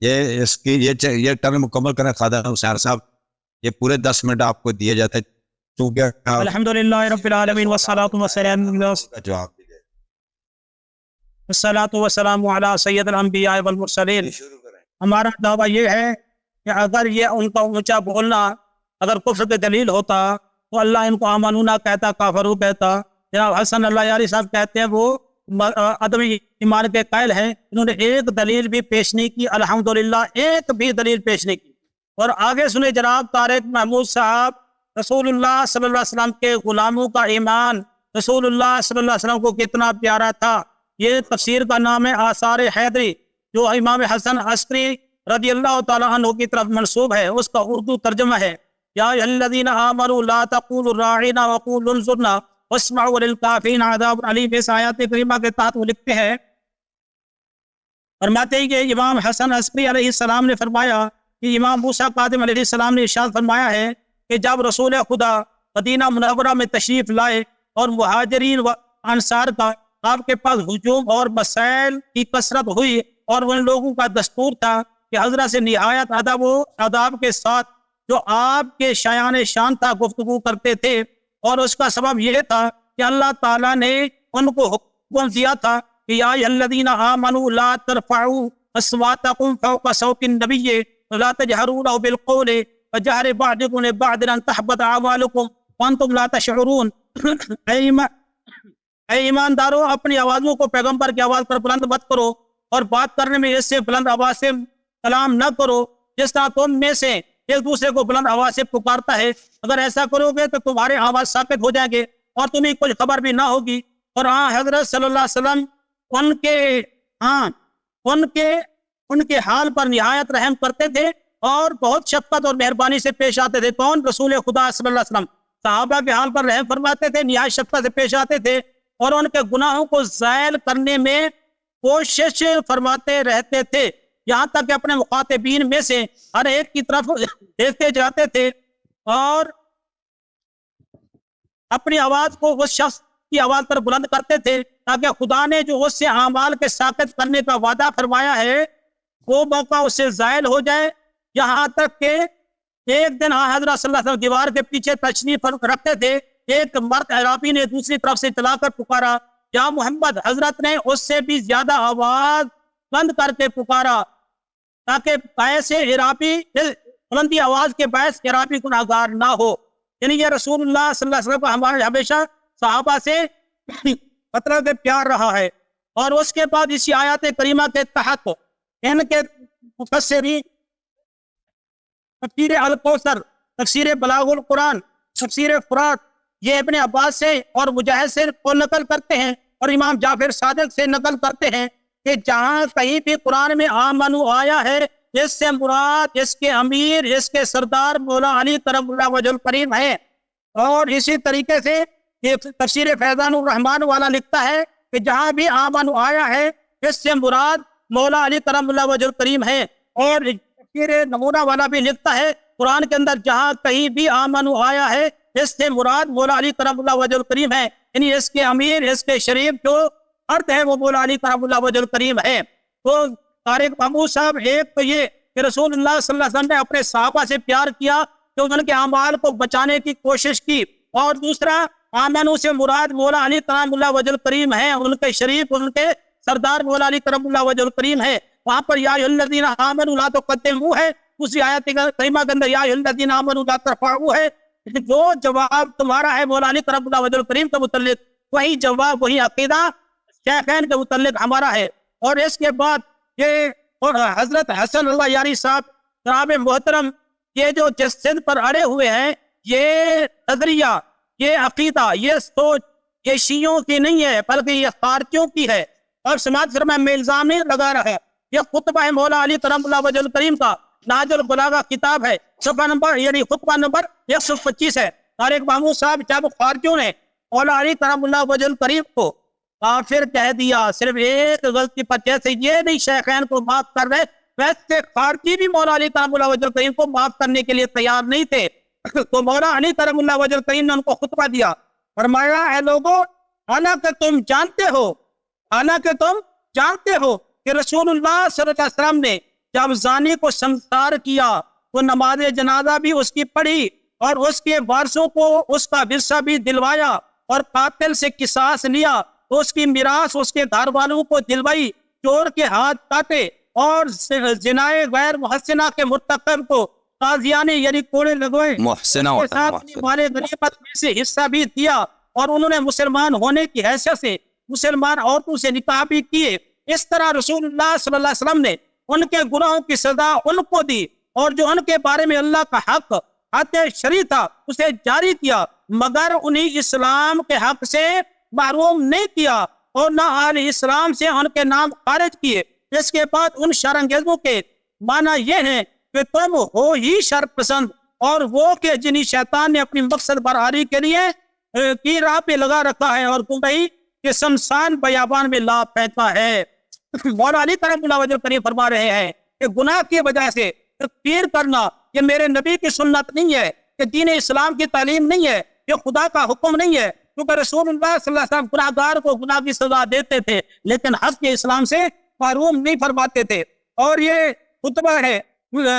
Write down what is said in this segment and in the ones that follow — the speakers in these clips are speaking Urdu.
یہ ٹرم مکمل کریں خواجہ حسین صاحب. یہ پورے 10 منٹ آپ کو دیے جاتے ہیں چونکہ الحمدللہ رب العالمین والصلاة والسلام علی سید الانبیاء والمرسلین. ہمارا دعویٰ یہ ہے کہ اگر یہ ان کا اونچا بولنا اگر کفر کے دلیل ہوتا تو اللہ ان کو آمنو نہ کہتا، کافرو کہتا. جناب حسن اللہ یاری صاحب کہتے ہیں وہ عدم ایمان کے قائل ہیں، انہوں نے ایک دلیل بھی پیش نہیں کی، الحمدللہ ایک بھی دلیل پیش نہیں کی. اور آگے سنے جناب طارق محمود صاحب، رسول اللہ صلی اللہ علیہ وسلم کے غلاموں کا ایمان رسول اللہ صلی اللہ علیہ وسلم کو کتنا پیارا تھا. یہ تفسیر کا نام ہے آثار حیدری، جو امام حسن عسکری رضی اللہ تعالیٰ عنہ کی طرف منسوب ہے. اس کا اردو ترجمہ ہے یا الذین آمنوا لا تقولوا راعنا وقولوا انظرنا واسمعوا للکافرین عذاب علیم. اس آیات کریمہ کے تحت وہ لکھتے ہیں، فرماتے ہیں کہ امام حسن عسکری علیہ السلام نے فرمایا کہ امام موسیٰ کاظم علیہ السلام نے ارشاد فرمایا ہے کہ جب رسول خدا مدینہ منورہ میں تشریف لائے اور مہاجرین و انصار کا آپ کے پاس ہجوم اور مسائل کی کثرت ہوئی، اور ان لوگوں کا دستور تھا کہ حضرت سے نہایت ادب و آداب کے ساتھ جو آپ کے شایان شان تھا گفتگو کرتے تھے. اور اس کا سبب یہ تھا کہ اللہ تعالیٰ نے ان کو حکم دیا تھا کہ یا الذین آمنوا لا ترفعوا اصواتکم فوق صوت النبی ولا تجهروا له بالقول وجهر بعضکم لبعض ان تحبط اعمالکم وانتم لا تشعرون. اے ایماندارو، اپنی آوازوں کو پیغمبر کی آواز پر بلند مت کرو اور بات کرنے میں اس سے بلند آواز سے کلام نہ کرو جس طرح تم میں سے ایک دوسرے کو بلند آواز سے پکارتا ہے. اگر ایسا کرو گے تو تمہارے آواز ساکت ہو جائیں گے اور تمہیں کچھ خبر بھی نہ ہوگی. اور حضرت صلی اللہ علیہ وسلم ان کے حال پر نہایت رحم کرتے تھے اور بہت شفقت اور مہربانی سے پیش آتے تھے. کون؟ رسول خدا صلی اللہ علیہ وسلم صحابہ کے حال پر رحم فرماتے تھے، نہایت شفقت سے پیش آتے تھے اور ان کے گناہوں کو زائل کرنے میں کوشش فرماتے رہتے تھے، یہاں تک کہ اپنے مخاطبین میں سے ہر ایک کی طرف دیکھتے جاتے تھے اور اپنی آواز کو اس شخص کی آواز پر بلند کرتے تھے تاکہ خدا نے جو اس سے اعمال کے ساقط کرنے کا وعدہ فرمایا ہے وہ موقع اس سے زائل ہو جائے. یہاں تک کہ ایک دن حضرت صلی اللہ علیہ وسلم دیوار کے پیچھے تشریف رکھتے تھے، ایک مرد عرابی نے دوسری طرف سے چلا کر پکارا یا محمد. حضرت نے اس سے بھی زیادہ آواز بند کر کے پکارا تاکہ باعث عرابی بلندی آواز کے باعث عرابی گناہگار نہ ہو. یعنی یہ رسول اللہ صلی اللہ علیہ وسلم کا ہمارے ہمیشہ صحابہ سے فطرت پیار رہا ہے. اور اس کے بعد اسی آیات کریمہ کے تحت ان کے مفسرین تفسیر الکوثر، تفسیر بلاغ القرآن، تفسیر فرات، یہ ابن عباس سے اور مجاہد سے کو نقل کرتے ہیں اور امام جعفر صادق سے نقل کرتے ہیں کہ جہاں کہیں بھی قرآن میں آمنو آیا ہے اس سے مراد اس کے امیر، اس کے سردار مولا علی کرم اللہ وجہ الکریم ہے. اور اسی طریقے سے یہ تفسیر فیضان الرحمن والا لکھتا ہے کہ جہاں بھی آمنو آیا ہے اس سے مراد مولا علی کرم اللہ وجہ الکریم ہے. اور تفسیر نمونہ والا بھی لکھتا ہے قرآن کے اندر جہاں کہیں بھی آمنو آیا ہے اس سے مراد مولا علی کرم اللہ وجہ الکریم ہے، یعنی اس کے امیر، اس کے شریف جو ارد ہے وہ مولا علی کرم اللہ وجہ الکریم ہے. تو طارق محمود صاحب، ایک تو یہ کہ رسول اللہ صلی اللہ علیہ وسلم نے اپنے صحابہ سے پیار کیا کہ ان کے اعمال کو بچانے کی کوشش کی، اور دوسرا آمنو سے مراد مولا علی کرم اللہ وجہ الکریم ہے، ان کے شریف، ان کے سردار مولا علی کرم اللہ وجہ الکریم ہے. وہاں پر یا الذین آمنوا لا تقدموا ہے، دوسری آیت کریمہ کے اندر یا الذین آمنوا لا ترفعوا ہے. جو جواب تمہارا ہے مولا علی کرم اللہ وجہ الکریم کے متعلق، وہی جواب، وہی عقیدہ شیخین کے متعلق ہمارا ہے. اور اس کے بعد یہ حضرت حسن اللہ یاری صاحب جناب محترم، یہ جو جس سندھ پر اڑے ہوئے ہیں، یہ نظریہ، یہ عقیدہ، یہ سوچ، یہ شیعوں کی نہیں ہے بلکہ یہ خارجیوں کی ہے. اور سماعت فرمائے، میں الزام نہیں لگا رہا ہے، یہ خطبہ ہے مولا علی کرم اللہ وجہ الکریم کا، نہج البلاغہ کتاب ہے، صفحہ نمبر یعنی خطبہ نمبر 125 ہے. طارق محمود صاحب جب خارجیوں نے مولا علی کرم اللہ وجہ الکریم کو کافر کہہ دیا صرف ایک غلطی پر، جیسے یہ نہیں شیخین کو معاف کر رہے ویسے خارجی بھی مولا علی کرم اللہ وجہ الکریم کو معاف کرنے کے لیے تیار نہیں تھے. تو مولا علی کرم اللہ وجہ الکریم نے ان کو خطبہ دیا، فرمایا اے لوگوں، حالانکہ تم جانتے ہو کہ رسول اللہ صلی اللہ علیہ وسلم نے جب زانی کو سنسار کیا تو نماز جنازہ بھی اس کی پڑھی اور اس کے وارثوں کو اس کا ورثہ بھی دلوایا اور قاتل سے قصاص لیا تو اس کی میراث اس کے گھر والوں کو دلوائی، چور کے ہاتھ کاٹے اور زنائے غیر محسنہ کے مرتکب کو قاضیانے یعنی کوڑے لگوئے، محسنہ کے ہوتا ہے، ساتھ محسنہ۔ مال غنیمت میں سے حصہ بھی دیا اور انہوں نے مسلمان ہونے کی حیثیت سے مسلمان عورتوں سے نکاح بھی کیے۔ اس طرح رسول اللہ صلی اللہ علیہ وسلم نے ان کے گناہوں کی سزا ان کو دی اور جو ان کے بارے میں اللہ کا حق شرعی تھا اسے جاری کیا، مگر انہیں اسلام کے حق سے محروم نہیں کیا اور نہ اہل اسلام سے ان کے نام خارج کیے۔ اس کے بعد ان شرانگیزوں کے معنی یہ ہے کہ تم ہو ہی شر پسند اور وہ کہ جنہیں شیطان نے اپنی مقصد برحاری کے لیے کی راہ پہ لگا رکھا ہے اور گمراہی کے شمشان بیابان میں لا پھینکا ہے۔ مولا علی کرم اللہ وجہ کریم فرما رہے ہیں کہ گناہ کی وجہ سے تکفیر کرنا یہ میرے نبی کی سنت نہیں ہے، کہ دین اسلام کی تعلیم نہیں ہے، یہ خدا کا حکم نہیں ہے، کیونکہ رسول اللہ صلی اللہ علیہ وسلم گناہ گار کو گناہ کی سزا دیتے تھے لیکن حق کے اسلام سے محروم نہیں فرماتے تھے۔ اور یہ خطبہ ہے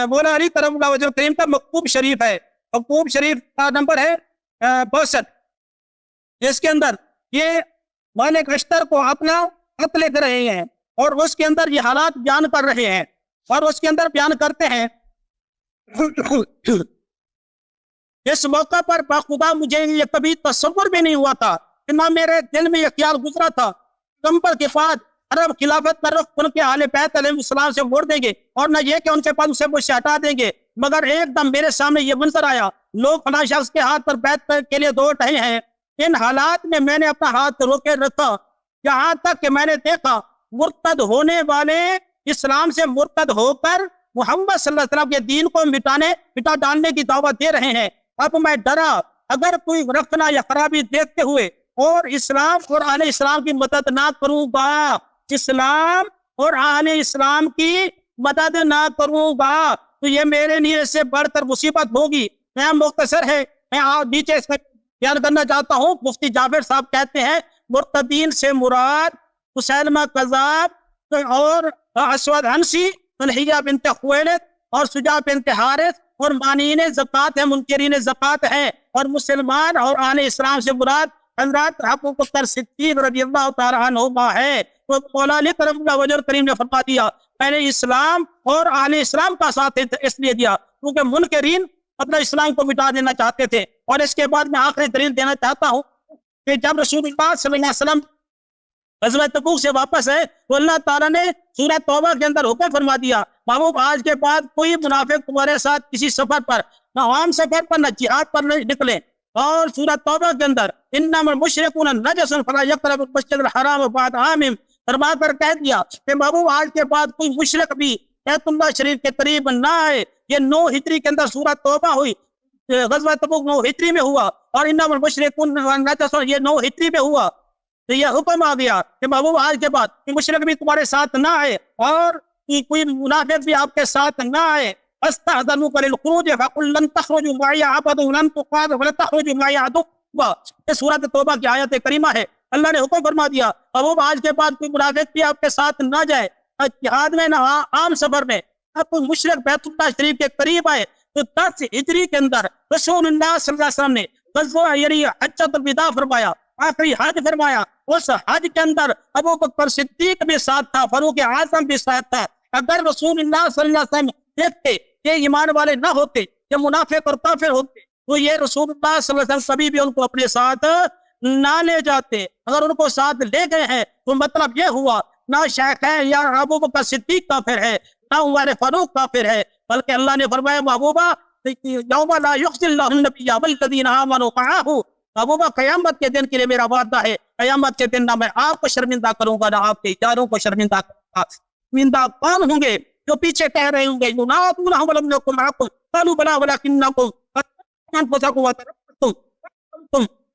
مولا علی کرم اللہ وجہ کریم کا مکتوب شریف ہے، مکتوب شریف کا نمبر ہے 62۔ اس کے اندر یہ مالک اشتر کو اپنا خط لکھ رہے ہیں اور اس کے اندر یہ حالات بیان کر رہے ہیں اور اس کے اندر بیان کرتے ہیں اس موقع پر بخدا مجھے یہ کبھی تصور بھی نہیں ہوا تھا کہ نہ میرے دل میں یہ خیال گزرا تھا کمبر کے بعد عرب خلافت پر رخ ان کے اہل بیت علیہ السلام سے موڑ دیں گے اور نہ یہ کہ ان کے پاس اسے مجھ سے ہٹا دیں گے، مگر ایک دم میرے سامنے یہ منظر آیا، لوگ فلاں شخص کے ہاتھ پر بیت کے لیے دوڑ رہے ہیں۔ ان حالات میں میں نے اپنا ہاتھ روکے رکھا یہاں تک کہ میں نے دیکھا مرتد ہونے والے اسلام سے مرتد ہو کر محمد صلی اللہ علیہ وسلم کے دین کو مٹا ڈالنے کی دعوت دے رہے ہیں۔ اب میں ڈرا اگر کوئی رکھنا یا خرابی دیکھتے ہوئے اور اسلام اور اہل اسلام کی مدد نہ کروں گا، اسلام اور اہل اسلام کی مدد نہ کروں گا تو یہ میرے لیے اس سے بڑھ کر مصیبت ہوگی۔ میں مختصر ہے، میں نیچے اس میں بیان کرنا چاہتا ہوں۔ مفتی جعفر صاحب کہتے ہیں مرتدین سے مراد مسیلمہ کذاب اور اسود عنسی، طلحیہ بنت خویلد اور شجاع بنت حارث اور مانعین زکوٰۃ ہے، منکرین زکوٰۃ ہے، اور مسلمان اور اہل اسلام سے مراد حضرات ابو بکر صدیق رضی اللہ تعالیٰ عنہما ہے۔ تو مولا علی کرم اللہ وجہ کریم نے فرما دیا میں نے اسلام اور اہل اسلام کا ساتھ اس لیے دیا کیونکہ منکرین اپنا اسلام کو مٹا دینا چاہتے تھے۔ اور اس کے بعد میں آخری دلیل دینا چاہتا ہوں کہ جب رسول اللہ صلی اللہ علیہ وسلم غزوہ تبوک سے واپس ہے تو اللہ تعالیٰ نے سورہ توبہ کے اندر حکم فرما دیا محبوب آج کے بعد کوئی منافق تمہارے ساتھ کسی سفر پر، نہ عام سفر پر، نہ جہاد پر نکلے۔ اور سورہ توبہ کے اندر انما المشرکون نجس فلا یقربوا المسجد الحرام بعد عامهم فرما کر کہہ دیا کہ محبوب آج کے بعد کوئی مشرک بھی بیت اللہ شریف کے قریب نہ آئے۔ یہ 9 ہجری کے اندر سورہ توبہ ہوئی، غزوہ تبوک 9 ہجری میں ہوا اور انما المشرکون نجس یہ 9 ہجری میں ہوا۔ تو یہ حکم آ گیا کہ محبوب آج کے بعد کوئی مشرک بھی تمہارے ساتھ نہ آئے اور کوئی منافق بھی آپ کے ساتھ نہ آئے۔ استأذنوك للخروج فقل لن تخرجوا معي ابدا ولن تقاتلوا ولا تخرجوا معي عدوا۔ یہ سورۃ توبہ کی آیت کریمہ ہے۔ اللہ نے حکم فرما دیا محبوب آج کے بعد کوئی منافق بھی آپ کے ساتھ نہ جائے، نہ جہاد میں نہ عام سفر میں۔ اب کوئی مشرک بیت اللہ شریف کے قریب آئے تو 10 ہجری کے اندر رسول اللہ صلی اللہ علیہ وسلم نے غزوہ یعنی حجۃ الوداع فرمایا، آخری حج فرمایا۔ اس حج کے اندر ابو بکر صدیق بھی ساتھ تھا، فاروق اعظم بھی ساتھ تھا۔ اگر رسول اللہ صلی اللہ علیہ وسلم دیکھتے کہ ایمان والے نہ ہوتے، یہ منافق اور کافر ہوتے تو یہ رسول اللہ صلی اللہ علیہ وسلم کبھی بھی ان کو اپنے ساتھ نہ لے جاتے۔ اگر ان کو ساتھ لے گئے ہیں تو مطلب یہ ہوا نہ شیخین یا ابو بکر صدیق کافر ہے، نہ عمر فاروق کافر ہے، بلکہ اللہ نے فرمایا محبوبہ یوم لا یخزی اللہ النبی والذین آمنوا معہ، محبوبہ قیامت کے دن کے لیے میرا وعدہ ہے، قیامت کے دن نہ میں آپ کو شرمندہ کروں گا نہ آپ کے یاروں کو شرمندہ کروں گا۔ شرمندہ کون ہوں گے؟ جو پیچھے کہہ رہے ہوں گے ینادونہم ولم نکن معکم قالوا بلی ولکنکم انفسکم وترکتم،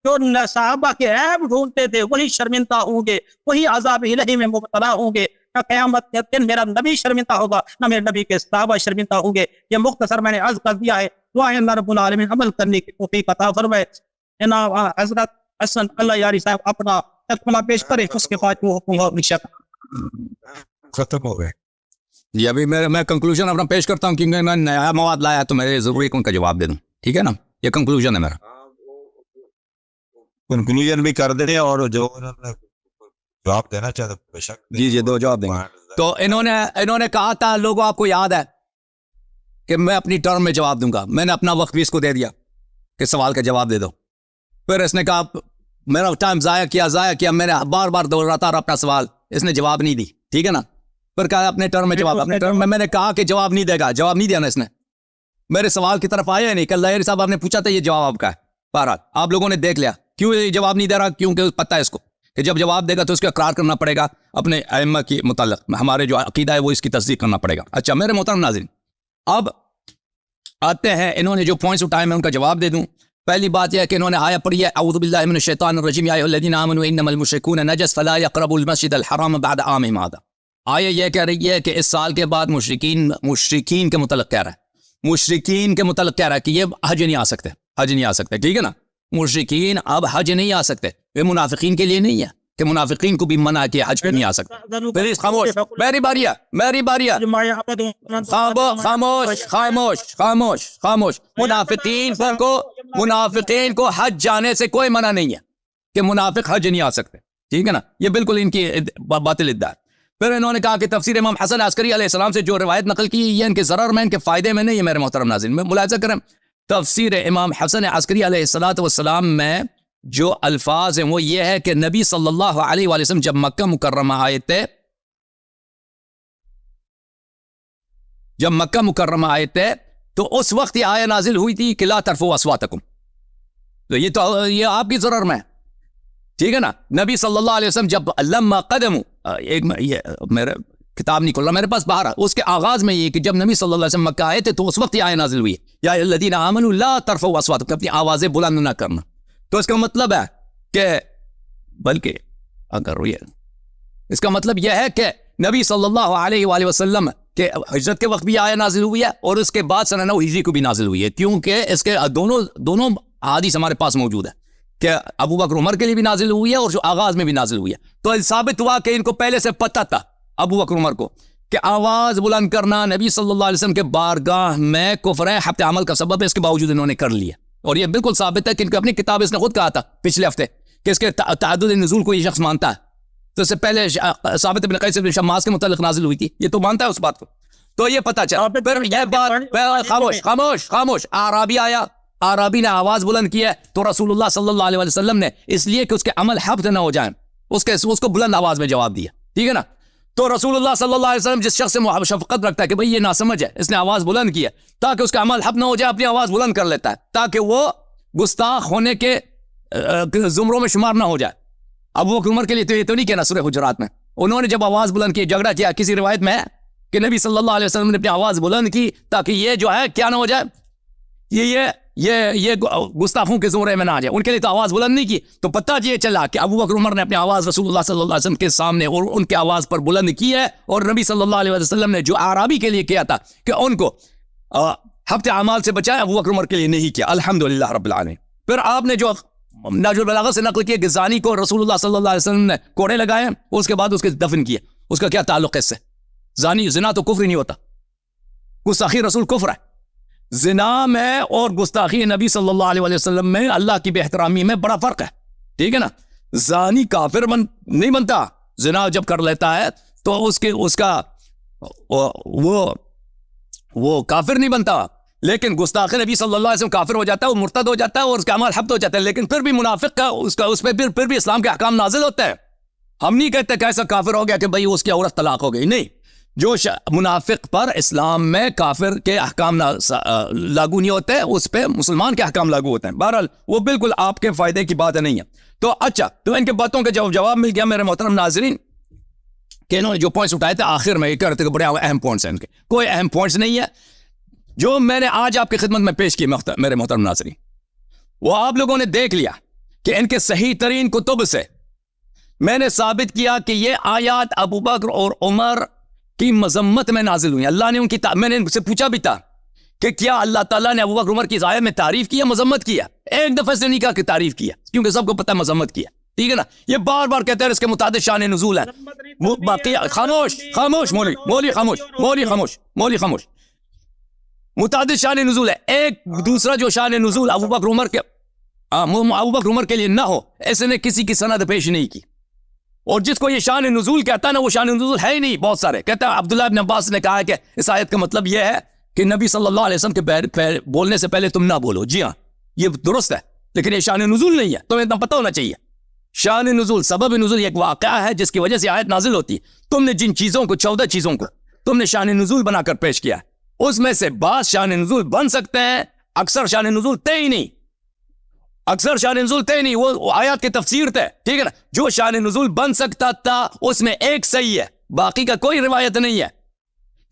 جو صحابہ کے عیب ڈھونڈتے تھے وہی شرمندہ ہوں گے، وہی عذاب الہی میں مبتلا ہوں گے۔ نہ قیامت کے دن میرا نبی شرمندہ ہوگا نہ میرے نبی کے صحابہ شرمندہ ہوں گے۔ یہ مختصر میں نے عرض کر دیا ہے۔ دعائیں اللہ رب العالمین عمل کرنے کی توفیق عطا فرمائے۔ حضرت حسن اللہ یاری صاحب اپنا تکملہ پیش کرے، اس کے بعد وہ حکم اور نشت ختم ہو گئے۔ جی ابھی میں کنکلوژن اپنا پیش کرتا ہوں کیونکہ میں نیا مواد لایا تو میرے ضروری ان کا جواب دے دوں. ٹھیک ہے نا, یہ کنکلوژن ہے میرا. کنکلوژن بھی کر دیں اور جو جواب دینا چاہتے بے شک. جی 2 جواب دیں گے. تو انہوں نے کہا تھا, لوگوں آپ کو یاد ہے کہ میں اپنی ٹرم میں جواب دوں گا. میں نے اپنا وقت بھی اس کو دے دیا کہ سوال کا جواب دے دو. پھر اس نے کہا میرا ٹائم ضائع کیا. میں نے بار بار دہراتا رہا اپنا سوال, اس نے جواب نہیں دی. ٹھیک ہے نا, پھر کہا اپنے ٹرم میں جواب. اپنے ٹرم میں نے کہا کہ جواب نہیں دے گا. جواب نہیں دیا نا اس نے. میرے سوال کی طرف آیا نہیں. کل لاہری صاحب آپ نے پوچھا تھا یہ جواب آپ کا ہے. بہرحال آپ لوگوں نے دیکھ لیا کیوں یہ جواب نہیں دے رہا, کیونکہ پتہ ہے اس کو کہ جب جواب دے گا تو اس کا اقرار کرنا پڑے گا اپنے ائمہ کی متعلق. ہمارے جو عقیدہ ہے وہ اس کی تصدیق کرنا پڑے گا. اچھا میرے محترم ناظرین, اب آتے ہیں انہوں نے جو پوائنٹس اٹھائے میں ان کا جواب دے دوں. پہلی بات یہ ہے کہ انہوں نے آیا پڑھی ہے اعوذ باللہ من الشیطان الرجیم یا ایھا الذین آمنوا انما المشرکون نجس فلا یقربوا المسجد الحرام بعد عامہم ھذا. آیا یہ کہہ رہی ہے کہ اس سال کے بعد مشرکین کے متعلق کہہ رہا ہے. مشرکین کے متعلق کہہ رہا ہے کہ یہ حج نہیں آ سکتے. ٹھیک ہے نا, مشرکین اب حج نہیں آ سکتے. یہ منافقین کے لیے نہیں ہے کہ منافقین کو بھی منع کیا حج پہ نہیں آ سکتے. پلیز خاموش, میری باری ہے. خاموش. منافقین کو حج جانے سے کوئی منع نہیں ہے کہ منافق حج نہیں آ سکتے. ٹھیک ہے نا, یہ بالکل ان کی باطل ادعا ہے. پھر انہوں نے کہا کہ تفسیر امام حسن عسکری علیہ السلام سے جو روایت نقل کی یہ ان کے ضرر میں ان کے فائدے میں نہیں ہے. میرے محترم ناظرین, میں ملاحظہ کریں تفسیر امام حسن عسکری علیہ السلام میں جو الفاظ ہیں وہ یہ ہے کہ نبی صلی اللہ علیہ وآلہ وسلم جب مکہ مکرمہ آئے تھے تو اس وقت یہ آیہ نازل ہوئی تھی کہ لا ترفعوا اصواتکم. تو یہ آپ کی ضرر میں. ٹھیک ہے نا, نبی صلی اللہ علیہ وسلم جب لما قدموا, میرے کتاب نہیں کھل رہا میرے پاس باہر, اس کے آغاز میں یہ کہ جب نبی صلی اللہ علیہ وسلم مکہ آئے تھے تو اس وقت یہ آیہ نازل ہوئی یا ایھا الذین آمنوا لا ترفعوا اصواتکم, اپنی آوازیں بلند نہ کرنا. تو اس کا مطلب ہے کہ بلکہ اگر اس کا مطلب یہ ہے کہ نبی صلی اللہ علیہ وآلہ وسلم کہ ہجرت کے وقت بھی آیہ نازل ہوئی ہے اور اس کے بعد سنہ 9 ہجری کو بھی نازل ہوئی ہے, کیونکہ اس کے دونوں حدیث ہمارے پاس موجود ہے کہ ابو بکر عمر کے لیے بھی نازل ہوئی ہے اور جو آغاز میں بھی نازل ہوئی ہے. تو ثابت ہوا کہ ان کو پہلے سے پتہ تھا ابو بکر عمر کو کہ آواز بلند کرنا نبی صلی اللہ علیہ وسلم کے بارگاہ میں کفر ہے, حبط عمل کا سبب ہے. اس کے باوجود انہوں نے کر لیا اور یہ بالکل ثابت ہے کہ ان کی اپنی کتاب اس نے خود کہا تھا پچھلے ہفتے کہ اس کے تعدد نزول کو یہ شخص مانتا ہے. تو اس سے پہلے ثابت بن قیس بن شماس کے متعلق نازل ہوئی تھی, یہ تو مانتا ہے اس بات کو. تو یہ پتہ چلا. پھر یہ بات خاموش. عربی نے آواز بلند کی ہے تو رسول اللہ صلی اللہ علیہ وسلم نے اس لیے کہ اس کے عمل حبط نہ ہو جائیں اس کو بلند آواز میں جواب دیا. ٹھیک ہے نا, تو رسول اللہ صلی اللہ علیہ وسلم جس شخص سے شفقت رکھتا ہے کہ بھئی یہ ناسمجھ ہے, اس نے آواز بلند کی ہے تاکہ اس کا عمل حبط نہ ہو جائے, اپنی آواز بلند کر لیتا ہے تاکہ وہ گستاخ ہونے کے زمروں میں شمار نہ ہو جائے. ابو بکر عمر کے لیے تو یہ تو نہیں کہنا سورہ حجرات میں انہوں نے جب آواز بلند کی, جھگڑا کیا, کسی روایت میں ہے کہ نبی صلی اللہ علیہ وسلم نے اپنی آواز بلند کی تاکہ یہ جو ہے کیا نہ ہو جائے, یہ گستاخوں کے زمرے میں نہ آ جائے. ان کے لیے تو آواز بلند نہیں کی. تو پتہ یہ چلا کہ ابو بکر عمر نے اپنی آواز رسول اللہ صلی اللہ علیہ وسلم کے سامنے اور ان کے آواز پر بلند کی ہے, اور نبی صلی اللہ علیہ وسلم نے جو اعرابی کے لیے کیا تھا کہ ان کو حبط اعمال سے بچایا, ابو بکر عمر کے لیے نہیں کیا. الحمدللہ رب العالمین. پھر آپ نے جو نہج البلاغہ سے نقل کیا کہ زانی کو رسول اللہ صلی اللہ علیہ وسلم نے کوڑے لگائے اور اس کے بعد اس کے دفن کیا, اس کا کیا تعلق ہے اس سے؟ زنا تو کفر ہی نہیں ہوتا, گستاخی رسول کفر ہے. زنا میں اور گستاخی نبی صلی اللہ علیہ وسلم میں اللہ کی بے احترامی میں بڑا فرق ہے. ٹھیک ہے نا, زانی کافر نہیں بنتا. زنا جب کر لیتا ہے تو اس کا وہ کافر نہیں بنتا, لیکن گستاخ نبی صلی اللہ علیہ وسلم کافر ہو جاتا ہے, وہ مرتد ہو جاتا ہے اور اس کا عمل حبط ہو جاتا ہے. لیکن پھر بھی منافق کا اس پہ پھر بھی اسلام کے احکام نازل ہوتا ہے. ہم نہیں کہتے کہ ایسا کافر ہو گیا کہ بھئی اس کی عورت طلاق ہو گئی, نہیں. جو منافق پر اسلام میں کافر کے احکام لاگو نہیں ہوتے, اس پہ مسلمان کے احکام لاگو ہوتے ہیں. بہرحال وہ بالکل آپ کے فائدے کی بات نہیں ہے. تو اچھا, تو ان کے باتوں کا جواب مل گیا میرے محترم ناظرین کہ انہوں نے جو پوائنٹس اٹھائے تھے آخر میں یہ کہتے کہ بڑے اہم پوائنٹس ہیں. ان کے کوئی اہم پوائنٹس نہیں ہے جو میں نے آج آپ کی خدمت میں پیش کی میرے محترم ناظرین. وہ آپ لوگوں نے دیکھ لیا کہ ان کے صحیح ترین کتب سے میں نے ثابت کیا کہ یہ آیات ابو بکر اور عمر کی مذمت میں نازل ہوئی. اللہ نے ان کی میں نے ان سے پوچھا بھی تھا کہ کیا اللہ تعالیٰ نے ابو بکر عمر کی آیت میں تعریف کی یا مذمت کیا؟ ایک دفعہ سے نہیں کہا کہ تعریف کیا, کیونکہ سب کو پتہ ہے مذمت کیا. ٹھیک ہے نا. یہ بار بار کہتے ہیں اس کے متعدد شان نزول ہے. وہ باقی خاموش خاموش مولوی خاموش. متعدد شان نزول ہے. ایک دوسرا جو شان نزول ابو بکر عمر کے لیے نہ ہو، ایسے نے کسی کی سند پیش نہیں کی. اور جس کو یہ شان نزول کہتا ہے نا، وہ شان نزول ہے ہی نہیں. بہت سارے کہتا ہے عبداللہ ابن عباس نے کہا ہے کہ اس آیت کا مطلب یہ ہے کہ نبی صلی اللہ علیہ وسلم کے بولنے سے پہلے تم نہ بولو. جی ہاں یہ درست ہے، لیکن یہ شان نزول نہیں ہے. تمہیں اتنا پتہ ہونا چاہیے. شان نزول، سبب نزول ایک واقعہ ہے جس کی وجہ سے آیت نازل ہوتی ہے. تم نے جن چیزوں کو 14 چیزوں کو تم نے شان نزول بنا کر پیش کیا ہے، اس میں سے بعض شان نزول بن سکتے ہیں، اکثر شان نزول طے ہی نہیں. اکثر شان نزول طے نہیں، وہ آیات کی تفسیر طے. ٹھیک ہے نا. جو شان نزول بن سکتا تھا اس میں ایک صحیح ہے، باقی کا کوئی روایت نہیں ہے.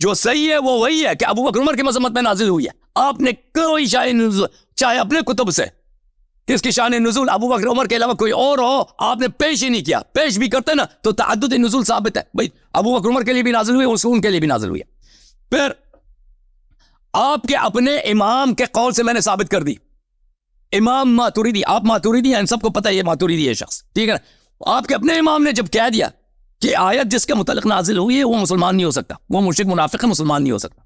جو صحیح ہے وہ وہی ہے کہ ابو بکر عمر کی مذمت میں نازل ہوئی ہے. آپ نے کوئی شان نزول چاہے اپنے کتب سے کس کی شان نزول ابو بکر عمر کے علاوہ کوئی اور ہو، آپ نے پیش ہی نہیں کیا. پیش بھی کرتے نا تو تعدد نزول ثابت ہے. بھائی ابو بکر عمر کے لیے بھی نازل ہوئی، ان کے لیے بھی نازل ہوئی. پھر آپ کے اپنے امام کے قول سے میں نے ثابت کر دی. امام ماتوریدی، آپ ماتوریدی ہیں، ان سب کو پتہ ہے یہ ماتوریدی ہے شخص. ٹھیک ہے نا. آپ کے اپنے امام نے جب کہہ دیا کہ آیت جس کے متعلق نازل ہوئی ہے وہ مسلمان نہیں ہو سکتا، وہ مشرک منافق ہے، مسلمان نہیں ہو سکتا.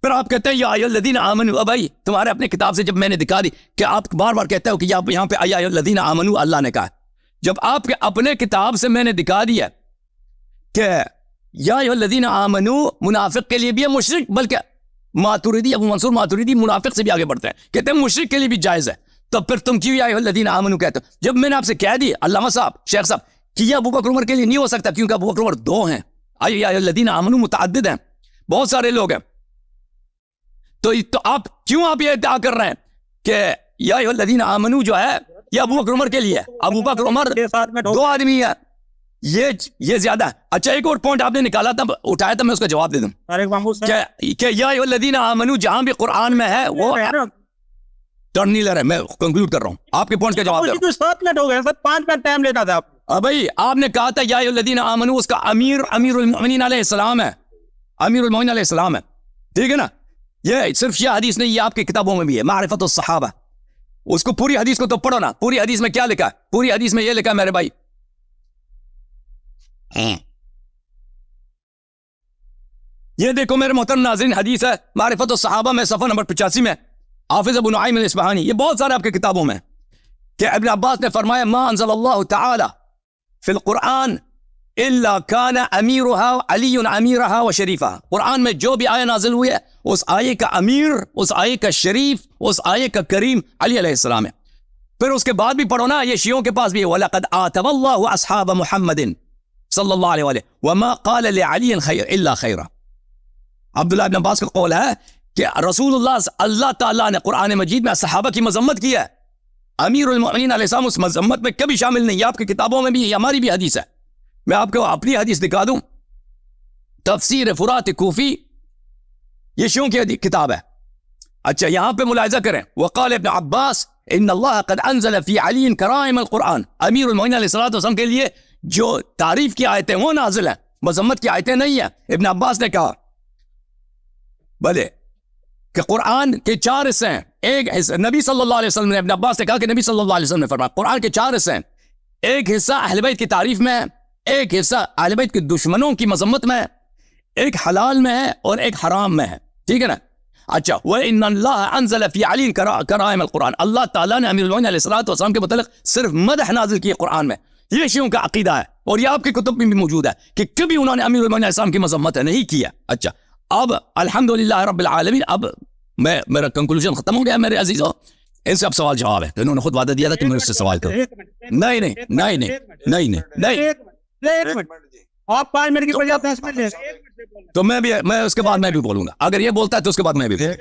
پھر آپ کہتے ہیں یا ایھا الذین آمنوا. بھائی تمہارے اپنے کتاب سے جب میں نے دکھا دی کہ آپ بار بار کہتے ہو کہ یہاں پہ یا ایھا الذین آمنوا اللہ نے کہا. جب آپ کے اپنے کتاب سے میں نے دکھا دیا کہ یا ایھا الذین آمنوا منافق کے لیے بھی ہے، مشرک، بلکہ ماتوریدی ابو منصور ماتوریدی منافق سے بھی آگے بڑھتے ہیں، کہتے ہیں مشرک کے لیے بھی جائز ہے. تو پھر تم کیوں یا ایھا الذین آمنوا کہتے ہو؟ جب میں نے آپ سے کہہ دی علامہ صاحب، شیخ صاحب، کہ یہ ابو بکر عمر کے لیے نہیں ہو سکتا کیونکہ ابو بکر عمر 2 ہیں، یا ایھا الذین آمنوا متعدد ہیں، بہت سارے لوگ ہیں. تو آپ کیوں آپ یہ ادعا کر رہے ہیں کہ یا ایھا الذین آمنوا جو ہے یہ ابو بکر عمر کے لیے ہے؟ ابو بکر عمر 2 آدمی ہے، یہ زیادہ ہے. اچھا ایک اور پوائنٹ آپ نے نکالا تھا، اٹھایا تھا، میں اس کا جواب دے دوں کہ یا ایھا الذین آمنوا جہاں بھی قرآن میں ہے وہ ٹرن نہیں لے رہے. میں کنکلوڈ کر رہا ہوں، آپ کے پوائنٹ کا جواب دے رہا ہوں. 7 منٹ ہو گئے سر، 5 منٹ ٹائم لینا تھا آپ. بھائی آپ نے کہا تھا یا ایھا الذین آمنوا، اس کا امیر المؤمنین علیہ السلام ہے، امیر المؤمنین علیہ السلام ہے. ٹھیک ہے نا. یہ صرف یہ حدیث نہیں، یہ آپ کی کتابوں میں بھی ہے، معرفت الصحابہ. اس کو پوری حدیث کو تو پڑھو نا. پوری حدیث میں کیا لکھا ہے؟ پوری حدیث میں یہ لکھا ہے میرے بھائی، یہ دیکھو میرے محترم ناظرین، حدیث ہے معرفت الصحابہ میں صفحہ نمبر 85 میں، حافظ ابو نعیم الاصفہانی. یہ بہت سارے آپ کے کتابوں میں کہ ابن عباس نے فرمایا ما انزل اللہ تعالی فی القرآن الا کان امیرہا علی امیرہا و شریفہ. قرآن میں جو بھی آیہ نازل ہوئی ہے اس آیے کا امیر، اس آیے کا شریف، اس آیے کا کریم علی علیہ السلام ہے. پھر اس کے بعد بھی پڑھو نا، یہ شیعوں کے پاس بھی ہے وَلَقَدْ آتَبَ اللَّهُ أَصْحَابَ مُحَمَّدٍ صلی اللہ علیہ وآلہ وَمَا قَالَ لِعَلِيٍ خَيْرٍ إِلَّا خَيْرًا. عبداللہ ابن عباس کا قول ہے کہ رسول اللہ تعالیٰ نے قرآن مجید میں صحابہ کی مذمت کی ہے، امیر المؤمنین علیہ السلام اس مذمت میں کبھی شامل نہیں. یہ آپ کی کتابوں میں بھی، یہ ہماری بھی حدیث ہے. میں آپ کو اپنی حدیث دکھا دوں، تفسیر فرات کوفی، یہ شیعوں کی کتاب ہے. اچھا یہاں پہ ملاحظہ کریں، وقال ابن عباس ان اللہ قد انزل فی علی کرائم القرآن. امیر المؤمنین علیہ السلام کے لیے جو تعریف کی آیتیں وہ نازل ہیں، مذمت کی آیتیں نہیں ہیں. ابن عباس نے کہا بھلے کہ قرآن کے 4 حصے ہیں. ایک حصہ نبی صلی اللہ علیہ وسلم نے، ابن عباس نے کہا کہ نبی صلی اللہ علیہ وسلم نے فرمایا قرآن کے 4 حصے ہیں. ایک حصہ اہل بیت کی تعریف میں ہے، ایک حصہ اہل بیت کے دشمنوں کی مذمت میں ہے، ایک حلال میں ہے اور ایک حرام میں ہے. ٹھیک ہے نا. اچھا وَإِنَّ اللَّهَ أَنزَلَ فِي عَلِيٍّ كَرَائِمَ الْقُرْآنِ. اللہ تعالیٰ نے امیر المؤمنین علیہ السلام کے متعلق صرف مدح نازل کی ہے قرآن میں. یہ شیعوں کا عقیدہ ہے اور یہ آپ کی کتب میں بھی موجود ہے کہ کبھی انہوں نے امیر المؤمنین علیہ السلام کی مذمت نہیں کی ہے. اچھا اب الحمدللہ رب العالمین، اب میرا کنکلوژن ختم ہو گیا میرے عزیزوں. ان سے اب سوال جواب ہے، تو انہوں نے خود وعدہ دیا تھا کہ میں اس سے سوال کروں. نہیں نہیں نہیں نہیں نہیں نہیں نہیں، آپ 5 منٹ کی بجائے 10 منٹ لے. تو میں اس کے بعد میں بھی بولوں گا. اگر یہ بولتا ہے تو اس کے بعد میں بھی بولوں گا.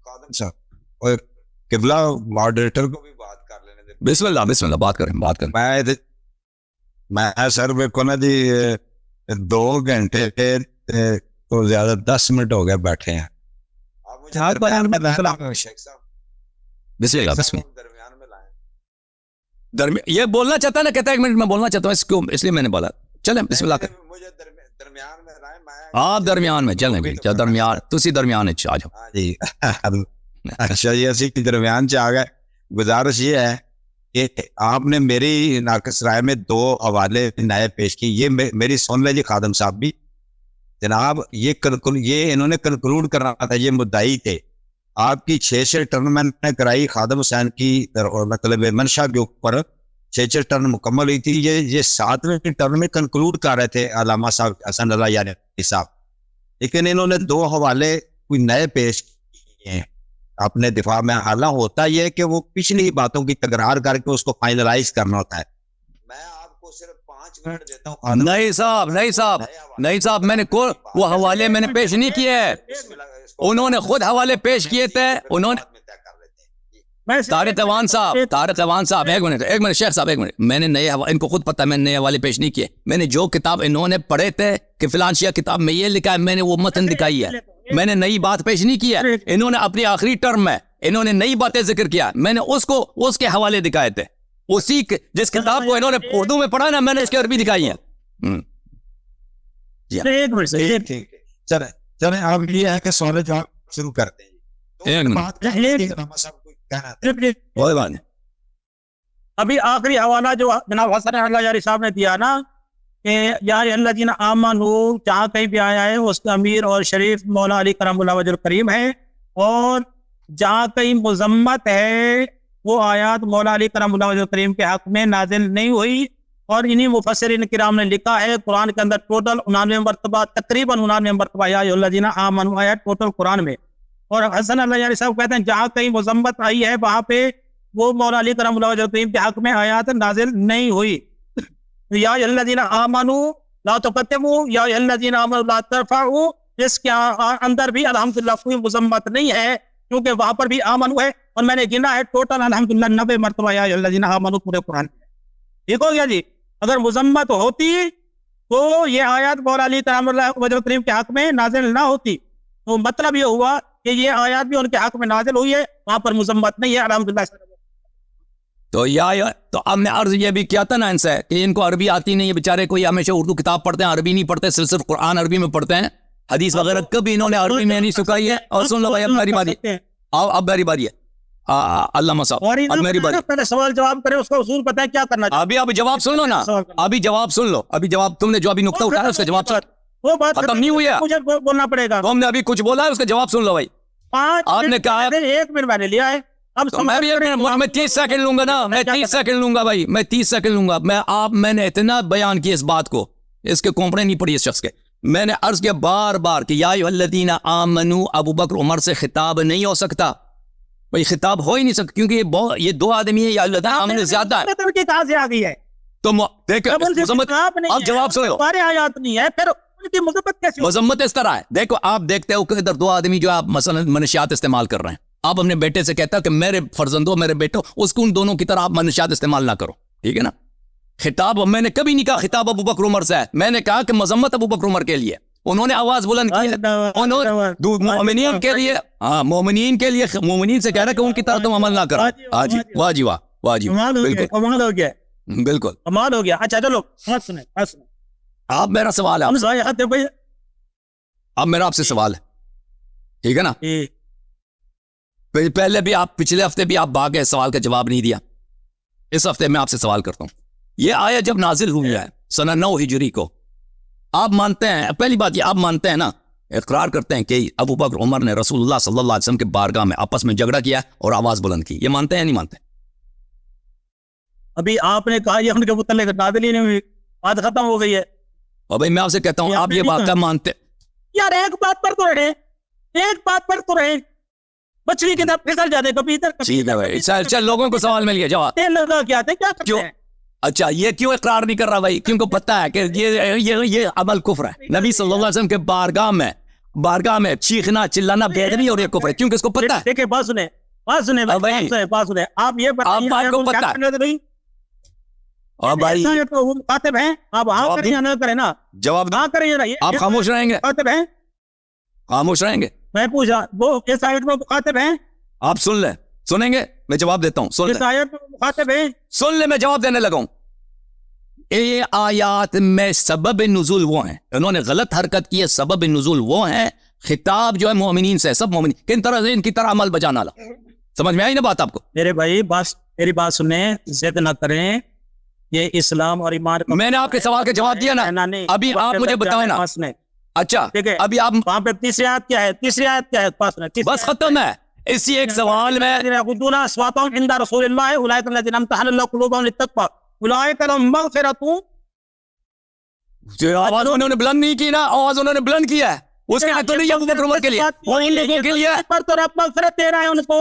قادم صاحب اور قبلہ ماڈریٹر کو بھی بات کر لینے دیں. بسم اللہ بات کریں. میں سر میرے کو نا جی 2 گھنٹے تو زیادہ 10 منٹ ہو گئے بیٹھے ہیں. بسم اللہ یہ بولنا چاہتا ہے نا، کہتا ہے 1 منٹ میں بولنا چاہتا ہوں، اس لیے میں نے بولا. چلیں بسم اللہ کریں. آپ درمیان میں چلیں بھی، درمیان تسی درمیان آ جاؤ. جی اچھا جی، اسی کے درمیان آ گئے. گزارش یہ ہے کہ آپ نے میری ناقص رائے میں 2 حوالے نئے پیش کی. یہ میری سن لے جی خادم صاحب بھی جناب. یہ انہوں نے کنکلوڈ کرنا تھا, یہ مدعی تھے. آپ کی 6 ٹرن میں نے کرائی خادم حسین کی مطلب منشا کے اوپر 6 ٹرن مکمل ہوئی تھی. یہ 7ویں ٹرن میں کنکلوڈ کر رہے تھے علامہ صاحب حسن اللہ یعنی صاحب, لیکن انہوں نے 2 حوالے کوئی نئے پیش کیے ہیں اپنے دفاع میں. حالانکہ ہوتا یہ ہے کہ وہ پچھلی باتوں کی تکرار کر کے اس کو فائنلائز کرنا ہوتا ہے. میں آپ کو صرف 5 منٹ دیتا ہوں. نہیں صاحب میں نے وہ حوالے میں نے پیش نہیں کیے ہیں, انہوں نے خود حوالے پیش کیے تھے. انہوں نے طارق عوان صاحب ایک منٹ شیخ صاحب ایک منٹ, میں نے نئے ان کو خود پتہ ہے میں نے نئے حوالے پیش نہیں کیے. میں نے جو کتاب انہوں نے پڑھے تھے کہ فلان شیعہ کتاب میں یہ لکھا ہے, میں نے وہ متن دکھائی ہے. میں نے نئی بات پیش نہیں کی ہے. انہوں نے اپنی آخری ٹرم میں انہوں نے نئی باتیں ذکر کیا, میں نے اس کے حوالے دکھائے تھے. اسی جس کتاب کو انہوں نے اردو میں پڑھا نا, میں نے اس کے عربی دکھائی ہیں. چلیں آپ یہ ہے کہ سوال جواب شروع کرتے ہیں. ابھی آخری حوالہ جو جناب حسن اللہ یاری صاحب نے دیا نا کہ یا اللہ جین آمنو, جہاں کہیں بھی آیا ہے اس کا امیر اور شریف مولا علی کرم اللہ وجہ الکریم ہے, اور جہاں کہیں مذمت ہے وہ آیات مولا علی کرم اللہ وجہ الکریم کے حق میں نازل نہیں ہوئی. اور انہی مفسرین کرام نے لکھا ہے قرآن کے اندر ٹوٹل 99 مرتبہ تقریباً 99 مرتبہ یا ایھا الذین آمنوا آیا ٹوٹل قرآن میں. اور حسن اللہ یاری صاحب کہتے ہیں جہاں کہیں مذمت آئی ہے وہاں پہ وہ مولا علی کرم اللہ وجہ الکریم کے حق میں آیات نازل نہیں ہوئی. یا ایھا الذین آمنوا لا تقدموا یا ایھا الذین آمنوا لا ترفعوا, اس کے اندر بھی الحمدللہ کوئی مذمت نہیں ہے کیونکہ وہاں پر بھی آمنوا ہے. اور میں نے گنا ہے ٹوٹل الحمدللہ 90 مرتبہ یا ایھا الذین آمنوا پورے قرآن میں. ٹھیک ہو گیا جی. اگر مذمت ہوتی تو یہ آیات مولا علی کرم اللہ وجہ الکریم کے حق میں نازل نہ ہوتی. تو مطلب یہ ہوا کہ یہ آیات بھی ان کے حق میں نازل ہوئی ہے, وہاں پر مذمت نہیں ہے الحمدللہ. تو اب نے عرض یہ بھی کیا تھا نا ان سے کہ ان کو عربی آتی نہیں ہے بیچارے, کوئی ہمیشہ اردو کتاب پڑھتے ہیں عربی نہیں پڑھتے, صرف قرآن عربی میں پڑھتے ہیں, حدیث وغیرہ کبھی انہوں نے عربی میں نہیں سکھائی ہے. اور سن لو بھائی اب میری باری ہے, اب میری باری ہے. علامہ صاحب اب میری باری, پہلے سوال جواب کرے, اس کا اصول پتہ ہے کیا کرنا چاہیے. ابھی جواب سن لو نا, ابھی جواب سن لو, ابھی جواب تم نے جو ابھی نقطہ اٹھایا اس کا جواب وہ بات ختم نہیں ہوئی ہے, مجھے بولنا پڑے گا. تم نے ابھی کچھ بولا ہے اس کا جواب سن لو بھائی. آپ نے کہا 1 منٹ میں نے لیا ہے, اب میں 30 سیکنڈ لوں گا نا, میں 30 سیکنڈ لوں گا بھائی, میں 30 سیکنڈ لوں گا. میں نے اتنا بیان کیا اس بات کو, اس کے کومپڑے نہیں پڑی اس شخص کے. میں نے عرض کیا بار بار کہ یا ایھا الذین آمنوا ابو بکر عمر سے خطاب نہیں ہو سکتا بھائی, خطاب ہو ہی نہیں سکتا کیونکہ یہ 2 آدمی ہیں, یا اللہ تعالیٰ زیادہ ہے. کہاں سے آ گئی ہے تو دیکھو اب جواب سنو, آیات نہیں ہے پھر ان کی مذمت کیسے؟ مذمت اس طرح ہے, دیکھو آپ دیکھتے ہو کہ ادھر 2 آدمی جو آپ مثلا منشیات استعمال کر رہے ہیں, آپ اپنے بیٹے سے کہتا ہے کہ میرے فرزندوں میرے بیٹوں, اس کو ان دونوں کی طرح آپ منشیات استعمال نہ کرو, ٹھیک ہے نا. خطاب میں نے کبھی نہیں کہا خطاب ابو بکر عمر سے ہے, میں نے کہا کہ مذمت ابو بکر عمر کے لیے. انہوں نے آواز بلند کی مومنین کے لیے, ہاں مومنین کے لیے, مومنین سے کہہ رہا کہ ان کی طرح تم عمل نہ کرو. ہاں جی, واہ جی واہ, واہ جی, کمال ہو گیا, بالکل کمال ہو گیا. اچھا چلو بات سنیں, آپ میرا سوال ہے, اب میرا آپ سے سوال ہے, ٹھیک ہے نا. پہلے بھی آپ پچھلے ہفتے بھی آپ بھاگ گئے, سوال کا جواب نہیں دیا. اس ہفتے میں آپ سے سوال کرتا ہوں, یہ آیت جب نازل ہوئی ہے سنہ 9 ہجری کو, آپ مانتے ہیں, پہلی بات یہ آپ مانتے ہیں نا, اقرار کرتے ہیں کہ ابو بکر عمر نے رسول اللہ صلی اللہ علیہ وسلم کے بارگاہ میں آپس میں جھگڑا کیا اور آواز بلند کی, یہ مانتے ہیں یا نہیں مانتے؟ ابھی آپ نے کہا یہ ان کے متعلق نازل ہی نہیں ہوئی, بات ختم ہو گئی ہے. اور بھائی میں آپ سے کہتا ہوں آپ یہ بات کا مانتے یار, ایک بات پر تو رہے, ایک بات پر تو رہے, مچھلی کی طرف پھسل جاتے کبھی ادھر ٹھیک ہے بھائی, چل لوگوں کو سوال مل گیا جواب. تیل لگا کے آتے کیا کرتے ہیں؟ اچھا یہ کیوں اقرار نہیں کر رہا بھائی, کیونکہ پتہ ہے کہ یہ عمل کفر ہے. نبی صلی اللہ علیہ وسلم کے بارگاہ میں چیخنا چلانا بےادبی اور یہ کفر ہے, کیونکہ اس کو پتہ ہے. دیکھیں بات سنیں, آپ یہ بتائیں اور بھائی مخاطب ہیں آپ, ہاں کریں یا نہ کریں نا, جواب ہاں کریں یا نہ, آپ خاموش رہیں گے, مخاطب ہیں, خاموش رہیں گے. میں پوچھا وہ اس آیت میں مخاطب ہیں, آپ سن لیں, سنیں گے, میں جواب دیتا ہوں, سن اس آیت میں مخاطب ہیں, سن لیں, میں جواب دینے لگا ہوں. یہ آیات میں سبب نزول وہ ہیں, انہوں نے غلط حرکت کی ہے, سبب نزول وہ ہیں, خطاب جو ہے مومنین سے, سب مومنین کن طرح ان کی طرح عمل بجانا لا. سمجھ میں آئی نا بات آپ کو؟ میرے بھائی بس میری بات سنیں, ضد نہ کریں, یہ اسلام اور ایمان میں نے آپ کے سوال کا جواب دیا نا, ابھی آپ مجھے بتائیں نا. اچھا ابھی آپ وہاں پہ تیسری آیت کیا ہے, تیسری آیت کیا ہے پاس میں, بس ختم ہے اسی ایک سوال میں. يغضون اصواتهم عند رسول الله اولئك الذين امتحن الله قلوبهم للتقوى اولئك لهم مغفرة. آواز انہوں نے بلند نہیں کی نا, آواز انہوں نے بلند کیا ہے, اس کے تو نہیں ابو بکر عمر کے لیے, وہ ان لوگوں کے لیے. پر تو رب مغفرت دے رہا ہے ان کو.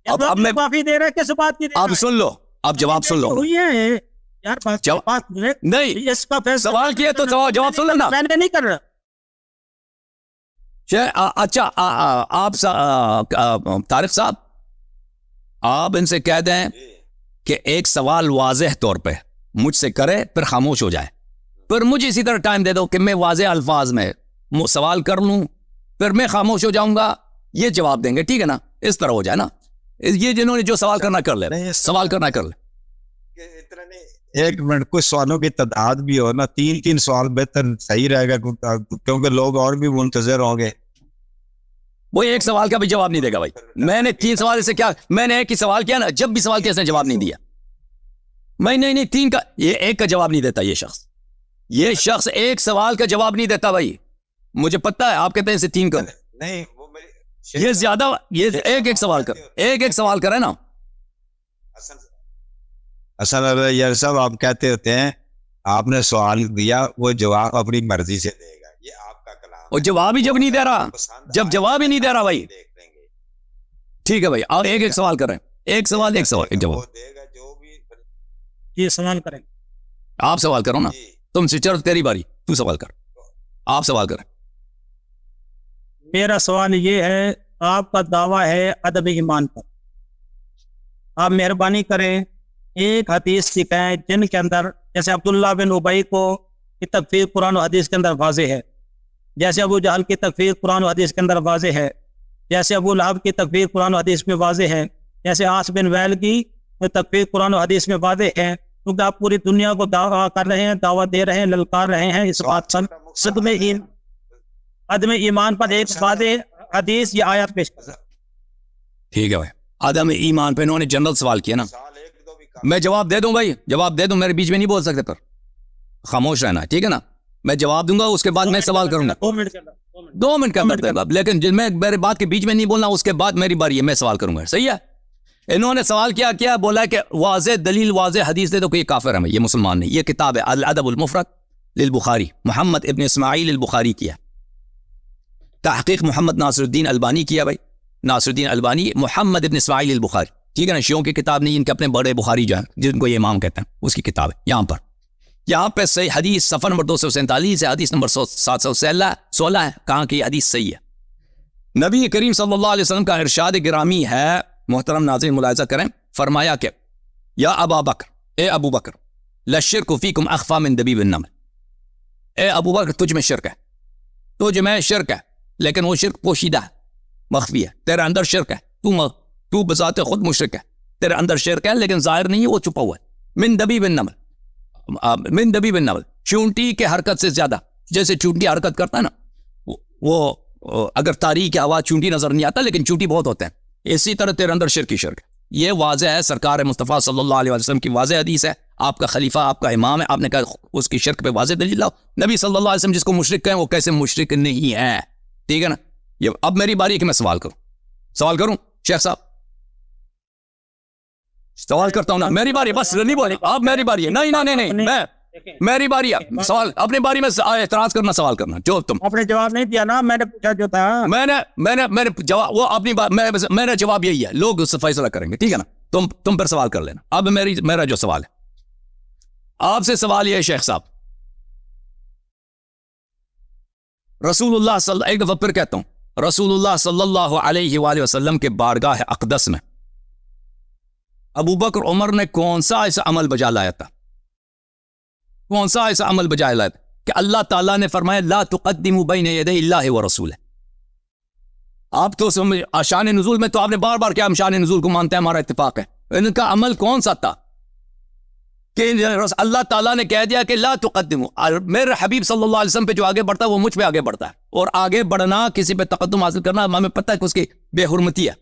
اب میں معافی دے رہا ہے, کس بات کی دے رہا ہے؟ آپ سن لو, آپ جواب سن لو. ہوئی ہے یار بات نہیں, اس کا فیصلہ سوال کیا تو جواب سن لینا. میں نہیں کر رہا. اچھا آپ طارق صاحب, آپ ان سے کہہ دیں کہ ایک سوال واضح طور پہ مجھ سے کرے پھر خاموش ہو جائے, پھر مجھے اسی طرح ٹائم دے دو کہ میں واضح الفاظ میں سوال کر لوں, پھر میں خاموش ہو جاؤں گا, یہ جواب دیں گے, ٹھیک ہے نا, اس طرح ہو جائے نا. یہ جنہوں نے جو سوال کرنا کر لے, سوال کرنا کر لے. ایک منٹ, کچھ سوالوں کی تعداد بھی ہو نا, 3 سوال بہتر صحیح رہے گا, کیونکہ لوگ اور بھی منتظر ہوں گے. وہ ایک سوال کا بھی جواب نہیں دے گا بھائی. میں نے 3 سوال سے کیا, میں نے ایک ہی سوال کیا نا, جب بھی سوال کیا اس نے جواب نہیں دیا. میں نہیں 3 کا, یہ ایک کا جواب نہیں دیتا. یہ شخص ایک سوال کا جواب نہیں دیتا بھائی, مجھے پتا ہے. آپ کہتے ہیں اسے 3 کا نہیں, یہ زیادہ, یہ ایک سوال کر, ایک سوال کرے نا. اصل یار صاحب آپ کہتے ہوتے ہیں آپ نے سوال دیا, وہ جواب اپنی مرضی سے دے گا, یہ آپ کا کلام. اور جواب ہی جب نہیں دے رہا, جب جواب ہی نہیں دے رہا بھائی, ٹھیک ہے بھائی, آپ ایک سوال کر رہے ہیں, ایک سوال ایک جواب. یہ سوال کریں, آپ سوال کرو نا, تم سے چل تیری باری, تو سوال کر, آپ سوال کریں. میرا سوال یہ ہے, آپ کا دعویٰ ہے عدم ایمان پر, آپ مہربانی کریں ایک حدیث سکھائیں جن کے اندر, جیسے عبداللہ بن ابی کو کی تکفیر قرآن و حدیث کے اندر واضح ہے, جیسے ابو جہل کی تکفیر قرآن و حدیث کے اندر واضح ہے, جیسے ابو لہب کی تکفیر قرآن و حدیث میں واضح ہے, جیسے عاص بن وائل کی تکفیر قرآن و حدیث میں واضح ہے. کیونکہ آپ پوری دنیا کو دعویٰ کر رہے ہیں, دعوت دے رہے ہیں, للکار رہے ہیں اس بات سے عدم ایمان پر ایک واضح حدیث یہ آیات پیش کر. ٹھیک ہے بھائی, عدم ایمان پہ انہوں نے جنرل سوال کیا نا, میں جواب دے دوں بھائی, جواب دے دوں, میرے بیچ میں نہیں بول سکتے, پر خاموش رہنا, ٹھیک ہے نا. میں جواب دوں گا, اس کے بعد میں سوال کروں گا 2 منٹ کا اندر, لیکن جن میں میرے بات کے بیچ میں نہیں بولنا, اس کے بعد میری باری ہے, میں سوال کروں گا, صحیح ہے. انہوں نے سوال کیا بولا کہ واضح دلیل, واضح حدیث دے دو کہ یہ کافر ہے, یہ مسلمان نہیں. یہ کتاب ہے الادب المفرد للبخاری, محمد ابن اسماعیل البخاری کیا, تحقیق محمد ناصر الدین البانی کیا بھائی, ناصر الدین البانی, محمد ابن اسماعیل البخاری, ٹھیک ہے نا. شیعوں کی کتاب نہیں, ان کے اپنے بڑے بخاری جو ہیں, جن کو یہ امام کہتے ہیں, اس کی کتاب ہے. یہاں پہ صحیح حدیث صفحہ نمبر 247 ہے, حدیث نمبر 716 ہے, کہاں کی حدیث صحیح ہے. نبی کریم صلی اللہ علیہ وسلم کا ارشاد گرامی ہے, محترم ناظرین ملاحظہ کریں, فرمایا کہ یا ابا بکر, اے ابو بکر, للشرک فیکم اخفی من دبیب النمل, اے ابو بکر تجھ میں شرک ہے, تجھ میں شرک ہے, لیکن وہ شرک پوشیدہ ہے, مخفی ہے. تیرے اندر شرک ہے, تو بذات خود مشرک ہے, تیرے اندر شرک ہے لیکن ظاہر نہیں ہے, وہ چھپا ہوا ہے. من دبیب النمل, من دبیب النمل, چونٹی کے حرکت سے زیادہ, جیسے چونٹی حرکت کرتا ہے نا, وہ اگر تاریخ آواز چونٹی نظر نہیں آتا, لیکن چونٹی بہت ہوتے ہیں, اسی طرح تیرے اندر شرک ہے. یہ واضح ہے, سرکار مصطفیٰ صلی اللہ علیہ وسلم کی واضح حدیث ہے, آپ کا خلیفہ, آپ کا امام ہے, آپ نے کہا اس کی شرک پہ واضح دلیل لاؤ. نبی صلی اللہ علیہ وسلم جس کو مشرک کہیں وہ کیسے مشرک نہیں ہے, ٹھیک ہے نا. یہ اب میری باری ہے کہ میں سوال کروں, شیخ صاحب سوال کرتا ہوں نا, میری باری, بس نہیں بولے اب میری باری ہے. نہیں, میں میری باری ہے, سوال اپنی باری میں اعتراض کرنا, سوال کرنا, جو تم آپ نے جواب نہیں دیا نا, میں نے پوچھا جو تھا, میں نے جواب, وہ اپنی بات, میرا جواب یہی ہے, لوگ اس سے فیصلہ کریں گے, ٹھیک ہے نا. تم پر سوال کر لینا. اب میرا جو سوال ہے آپ سے, سوال یہ ہے شیخ صاحب, رسول اللہ ایک دفعہ پھر کہتا ہوں, رسول اللہ صلی اللہ علیہ وآلہ وسلم کے بارگاہ اقدس میں ابو بکر عمر نے کون سا ایسا عمل بجا لایا تھا, کون سا ایسا عمل بجا لایا تھا کہ اللہ تعالیٰ نے فرمایا لا تقدموا بین یدی اللہ ورسولہ. آپ تو شان نزول میں تو آپ نے بار بار کیا, ہم شان نزول کو مانتے ہیں, ہمارا اتفاق ہے. ان کا عمل کون سا تھا کہ اللہ تعالیٰ نے کہہ دیا کہ لا تقدموا, میرے حبیب صلی اللہ علیہ وسلم پہ جو آگے بڑھتا ہے وہ مجھ پہ آگے بڑھتا ہے, اور آگے بڑھنا, کسی پہ تقدم حاصل کرنا, ہمیں پتہ ہے کہ اس کی بے حرمتی ہے,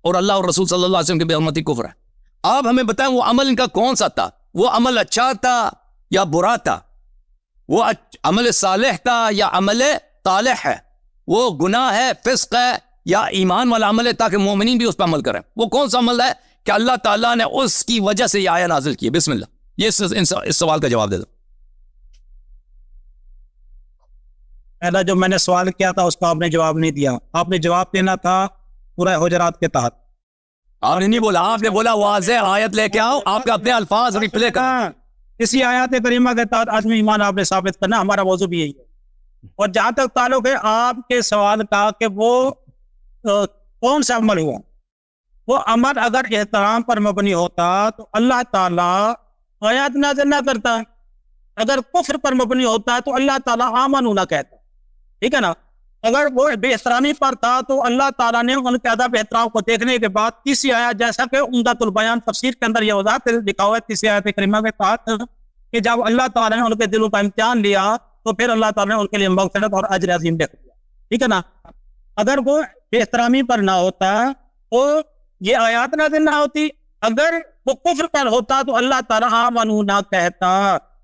اور اللہ اور رسول صلی اللہ علیہ وسلم کی بے حرمتی کفر ہے. آپ ہمیں بتائیں وہ عمل ان کا کون سا تھا؟ وہ عمل اچھا تھا یا برا تھا؟ وہ عمل صالح تھا یا عمل طالح ہے؟ وہ گناہ ہے، فسق ہے، یا ایمان والا عمل ہے تاکہ مومنین بھی اس پہ عمل کریں؟ وہ کون سا عمل ہے کہ اللہ تعالیٰ نے اس کی وجہ سے یہ آیہ نازل کی؟ بسم اللہ، یہ اس سوال کا جواب دے دو. پہلا جو میں نے سوال کیا تھا اس کا آپ نے جواب نہیں دیا. آپ نے جواب دینا تھا سورہ حجرات کے تحت. آپ نے نہیں بولا، آپ نے بولا واضح آیت لے کے آؤ، آپ کے اپنے الفاظ ریپلے کرو. اسی آیات کریمہ کے تحت عدم ایمان آپ نے ثابت کرنا، ہمارا موضوع بھی یہی ہے. اور جہاں تک تعلق ہے آپ کے سوال کا کہ وہ کون سا عمل ہوا، وہ عمل اگر احترام پر مبنی ہوتا تو اللہ تعالیٰ آیات نازل نہ کرتا. اگر کفر پر مبنی ہوتا تو اللہ تعالیٰ آمنوا نہ کہتا. ٹھیک ہے نا. اگر وہ بے احترامی پر تھا تو اللہ تعالیٰ نے ان کے ادب احترام کو دیکھنے کے بعد تیسری آیت، جیسا کہ عمدۃ البیان تفسیر کے اندر یہ وضاحت لکھا ہوا ہے تیسری آیت کریمہ کے تحت، کہ جب اللہ تعالیٰ نے ان کے دلوں کا امتحان لیا تو پھر اللہ تعالیٰ نے ان کے لیے مغفرت اور اجر عظیم لکھ دیا. ٹھیک ہے نا. اگر وہ بے احترامی پر نہ ہوتا تو یہ آیات نازل نہ ہوتی. اگر وہ کفر پر ہوتا تو اللہ تعالیٰ آمنوا نہ کہتا.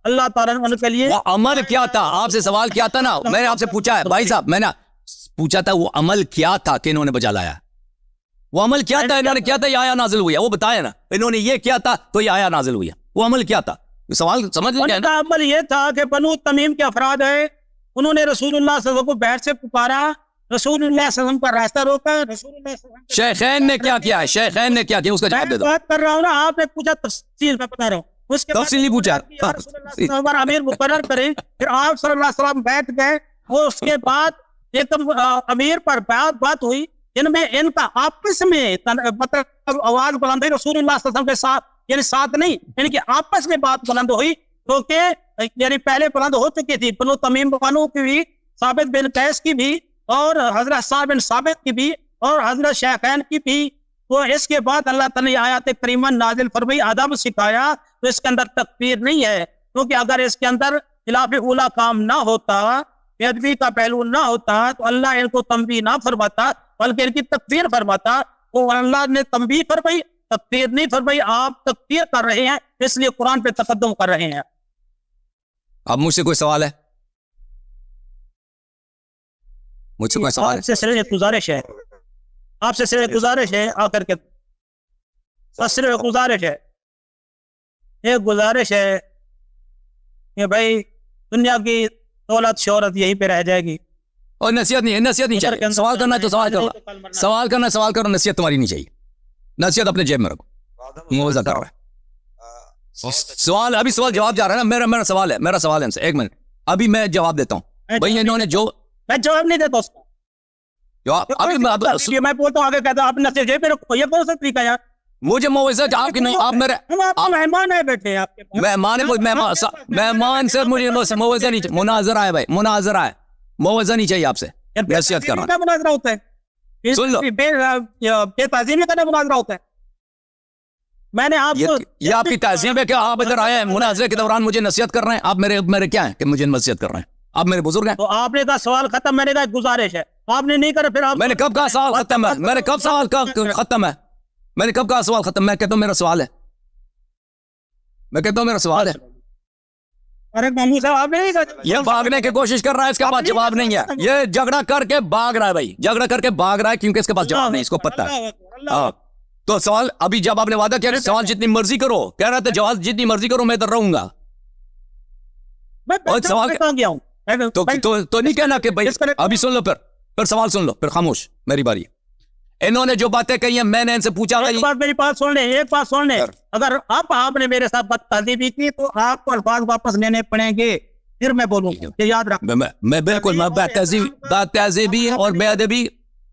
اللہ تعالیٰ نے ان کے لیے وہ عمل کیا تھا؟ آپ سے سوال کیا تھا نا، میں نے آپ سے پوچھا ہے بھائی صاحب، میں نے پوچھا تھا وہ عمل کیا تھا کہ انہوں نے بجا لایا؟ وہ عمل کیا تھا انہوں نے کیا تھا یہ آیا نازل ہوئی ہے؟ وہ بتایا نا، انہوں نے یہ کیا تھا تو یہ آیا نازل ہوئی ہے. وہ عمل کیا تھا؟ سوال سمجھ لیں. ان کا عمل یہ تھا کہ بنو تمیم کے افراد ہیں، انہوں نے رسول اللہ صلی اللہ علیہ وسلم کو بیٹھ سے پکارا، رسول اللہ صلی اللہ علیہ وسلم کا راستہ روکا. رسول اللہ صلی اللہ علیہ وسلم شیخین نے کیا کیا ہے؟ شیخین نے کیا کیا؟ اس کا جواب دے دو. بات کر رہا ہوں نا، آپ نے پوچھا تفصیل میں بتا رہا ہوں. اس کے تفصیل نہیں پوچھا. رسول اللہ صلی اللہ علیہ وسلم امیر مقرر کریں، پھر آپ صلی اللہ علیہ وسلم بیٹھ گئے. وہ اس کے بعد ایک امیر پر بات ہوئی جن میں ان کا آپس میں مطلب آواز بلند ہوئی رسول اللہ صلی اللہ علیہ وسلم کے ساتھ، یعنی ساتھ نہیں، ان کے آپس میں بات بلند ہوئی، کیونکہ یعنی پہلے بلند ہو چکی تھی بنو تمیم بنو کی بھی، ثابت بن قیس کی بھی، اور حضرت صاحب بن ثابت کی بھی، اور حضرت شیخین کی بھی. تو اس کے بعد اللہ تعالیٰ نے آیات کریمہ نازل فرمائی، آداب سکھایا. تو اس کے اندر تکفیر نہیں ہے، کیونکہ اگر اس کے اندر خلاف اولا کام نہ ہوتا، بے ادبی کا پہلو نہ ہوتا تو اللہ ان کو تنبیہ نہ فرماتا بلکہ ان کی تکفیر فرماتا. تو اللہ نے تنبیہ فرمائی، تکفیر نہیں فرمائی. آپ تکفیر کر رہے ہیں، اس لیے قرآن پہ تقدم کر رہے ہیں. اب مجھ سے کوئی سوال ہے؟ مجھ سے کوئی سوال آپ سے صرف ایک گزارش ہے، آپ سے صرف ایک گزارش ہے، آ کر کے بس صرف ایک گزارش ہے، ایک گزارش ہے کہ بھائی دنیا کی دولت شہرت یہیں پہ رہ جائے گی. اور نصیحت نہیں، نصیحت نہیں چاہیے. سوال کرنا ہے تو سوال کرو، سوال کرنا سوال کرو، نصیحت تمہاری نہیں چاہیے. نصیحت اپنے جیب میں رکھو. موازہ کر رہا ہے سوال، ابھی سوال جواب جا رہا ہے نا. میرا سوال ہے، میرا سوال ہے ان سے. ایک منٹ، ابھی میں جواب دیتا ہوں. بھائی انہوں نے جو میں جواب نہیں دیتا اس کا جواب ابھی میں بولتا ہوں، آگے کہتا ہوں آپ نصیحت جیب میں رکھو. یہ کون سا طریقہ ہے یار؟ مجھے موازہ آپ کی نہیں، آپ میرے ہم آپ مہمان ہے بیٹھے آپ کے پاس. مہمان سے مجھے موازہ نہیں چاہیے. مناظرہ ہے بھائی، مناظرہ ہے، موازہ نہیں چاہیے آپ سے. نصیحت کر رہا کا مناظرہ ہوتا ہے، سن لو. بے تعظیمی کا مناظرہ ہوتا ہے. میں نے آپ کو یہ آپ کی تہذیب ہے کہ آپ ادھر آئے ہیں مناظرے کے دوران مجھے نصیحت کر رہے ہیں؟ آپ میرے کیا ہیں کہ مجھے نصیحت کر رہے ہیں؟ آپ میرے بزرگ ہیں. تو آپ نے کہا سوال ختم، میں نے کہا گزارش ہے، آپ نے نہیں کرا. پھر آپ میں نے کب کہا سوال ختم ہے؟ میں نے کب سوال ختم ہے؟ میں نے کب کہا سوال ختم؟ میں کہتا ہوں میرا سوال ہے، میں کہتا ہوں میرا سوال ہے. ارے مامو صاحب آپ نے نہیں کہا. یہ بھاگنے کی کوشش کر رہا ہے، اس کے پاس جواب نہیں ہے. یہ جھگڑا کر کے بھاگ رہا ہے بھائی، جھگڑا کر کے بھاگ رہا ہے کیونکہ اس کے پاس جواب نہیں، اس کو پتہ ہے. تو سوال ابھی جب آپ نے وعدہ کیا سوال جتنی مرضی کرو، کہہ رہا تھا جواب جتنی مرضی کرو میں ادھر رہوں گا. اور سوال گیا ہوں تو نہیں کہنا کہ بھائی ابھی سن لو، پھر سوال سن لو، پھر خاموش. میری باری. انہوں نے جو باتیں کہی ہیں میں نے ان سے پوچھا. ایک بات میری بات سن لیں، ایک بات سن لیں. اگر آپ نے میرے ساتھ بد تہذیبی کی تو آپ کو الفاظ واپس لینے پڑیں گے، پھر میں بولوں گا، یہ یاد رکھ. میں بالکل بد تہذیبی اور بے ادبی،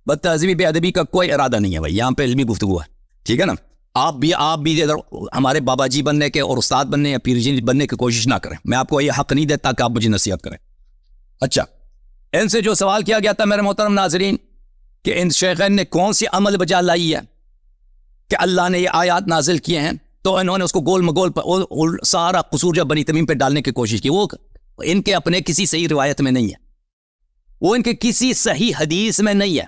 بد تہذیبی بے ادبی کا کوئی ارادہ نہیں ہے بھائی. یہاں پہ علمی گفتگو ہے، ٹھیک ہے نا. آپ بھی ہمارے بابا جی بننے کے اور استاد بننے یا پیر جی بننے کی کوشش نہ کریں. میں آپ کو یہ حق نہیں دیتا کہ آپ مجھے نصیحت کریں. اچھا، ان سے جو سوال کیا گیا تھا میرے محترم ناظرین کہ ان شیخین نے کون سی عمل بجا لائی ہے کہ اللہ نے یہ آیات نازل کیے ہیں، تو انہوں نے اس کو گول مگول پر سارا قصور جو بنی تمیم پہ ڈالنے کی کوشش کی. وہ ان کے اپنے کسی صحیح روایت میں نہیں ہے، وہ ان کے کسی صحیح حدیث میں نہیں ہے.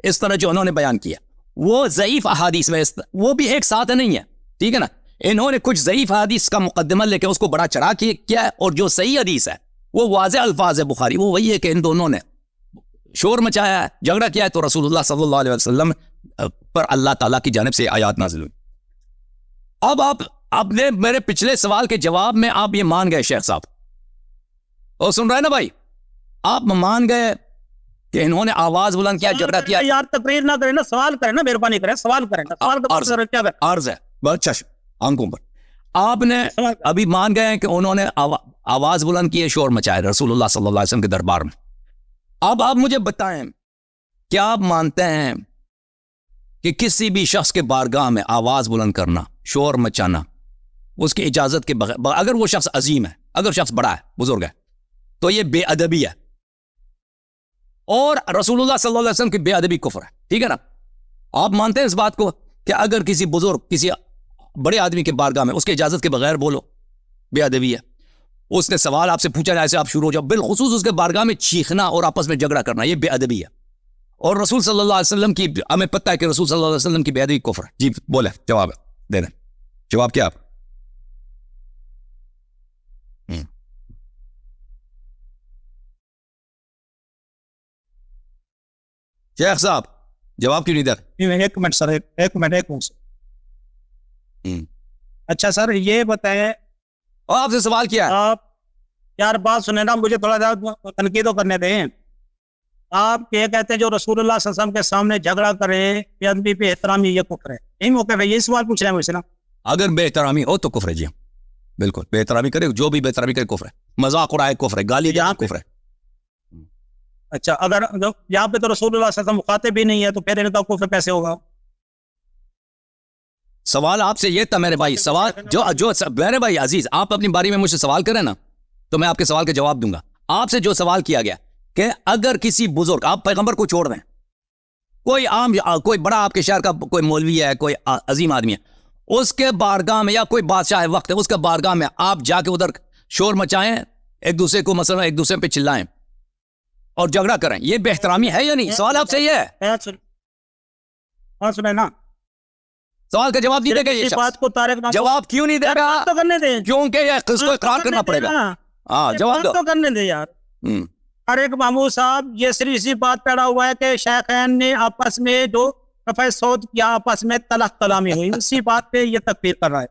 اس طرح جو انہوں نے بیان کیا وہ ضعیف احادیث میں وہ بھی ایک ساتھ نہیں ہے، ٹھیک ہے نا، انہوں نے کچھ ضعیف حدیث کا مقدمہ لے کے اس کو بڑا چڑھا کیا ہے، اور جو صحیح حدیث ہے وہ واضح الفاظ ہے بخاری، وہ وہی ہے کہ ان دونوں نے شور مچایا ہے، جھگڑا کیا ہے، تو رسول اللہ صلی اللہ علیہ وسلم پر اللہ تعالیٰ کی جانب سے آیات نازل ہوئی۔ اب آپ نے میرے پچھلے سوال کے جواب میں آپ یہ مان گئے شیخ صاحب، اور سن رہے ہیں نا بھائی، آپ مان گئے کہ انہوں نے آواز بلند کیا، جھگڑا کیا۔ یار تقریر نہ کریں نا، سوال کریں نا، مہربانی کریں، سوال کریں نا، سوال کیا کریں، عرض ہے بہت اچھا آنکھوں پر۔ آپ نے ابھی مان گئے ہیں کہ انہوں نے آواز بلند کی ہے، شور مچایا رسول اللہ صلی اللہ علیہ وسلم کے دربار میں۔ اب آپ مجھے بتائیں، کیا آپ مانتے ہیں کہ کسی بھی شخص کے بارگاہ میں آواز بلند کرنا، شور مچانا، اس کی اجازت کے بغیر، اگر وہ شخص عظیم ہے، اگر شخص بڑا ہے، بزرگ ہے، تو یہ بے ادبی ہے، اور رسول اللہ صلی اللہ علیہ وسلم کی بے ادبی کفر ہے، ٹھیک ہے نا؟ آپ مانتے ہیں اس بات کو کہ اگر کسی بزرگ، کسی بڑے آدمی کے بارگاہ میں اس کے اجازت کے بغیر بولو، بے ادبی ہے؟ اس نے سوال آپ سے پوچھا جائے سے آپ شروع ہو جاؤ، بالخصوص اس کے بارگاہ میں چیخنا اور آپس میں جھگڑا کرنا، یہ بے ادبی ہے، اور رسول صلی اللہ علیہ وسلم کی، ہمیں پتہ ہے کہ رسول صلی اللہ علیہ وسلم کی بے ادبی کفر ہے۔ جی بولے، جواب دے دیں، جواب کیا آپ؟ شیخ صاحب جواب کیوں نہیں دے؟ ایک منٹ سر، ایک منٹ اچھا سر یہ بتائیں، اور آپ سے سوال کیا ہے؟ آپ یار بات سنیں نا، مجھے تھوڑا سا تنقید کرنے دیں۔ آپ یہ کہتے ہیں جو رسول اللہ صلی اللہ علیہ وسلم کے سامنے جھگڑا کریں، بے ادبی پہ احترامی، یہ کفر ہے، یہی موقع پہ یہ سوال پوچھ رہے ہیں مجھ سے نا؟ اگر بے احترامی ہو تو کفر ہے، جی بالکل، بے احترامی کرے، جو بھی بے احترامی کرے کفر ہے، مذاق اڑائے کفر ہے، گالی دے کفر ہے۔ اچھا اگر یہاں پہ تو رسول اللہ صلی اللہ علیہ وسلم مخاطب بھی نہیں ہے، تو پھر ان کا کفر کیسے ہوگا؟ سوال آپ سے یہ تھا میرے بھائی، سوال جو میرے بھائی عزیز، آپ اپنی باری میں مجھ سے سوال کریں نا تو میں آپ کے سوال کے جواب دوں گا۔ آپ سے جو سوال کیا گیا کہ اگر کسی بزرگ، آپ پیغمبر کو چھوڑ دیں، کوئی عام، کوئی بڑا آپ کے شہر کا کوئی مولوی ہے، کوئی عظیم آدمی ہے، اس کے بارگاہ میں، یا کوئی بادشاہ وقت ہے اس کے بارگاہ میں، آپ جا کے ادھر شور مچائیں، ایک دوسرے کو مثلا ایک دوسرے پہ چلائیں اور جھگڑا کریں، یہ بے احترامی ہے یا نہیں؟ سوال آپ سے یہ ہے، ہاں سنیں نا، سوال کا جواب دیجیے گا۔ یہ بات کو طارق جواب کیوں نہیں دے رہا؟ تو کرنے دیں، کیونکہ یہ اس کو اقرار کرنا پڑے گا۔ ہاں جواب دو، تو کرنے دیں یار۔ ہر ایک محمود صاحب، یہ صرف اسی بات پیدا ہوا ہے کہ شیخین نے آپس میں جو رفع صوت کیا، آپس میں تلخ کلامی ہوئی، اسی بات پہ یہ تکفیر کر رہا ہے۔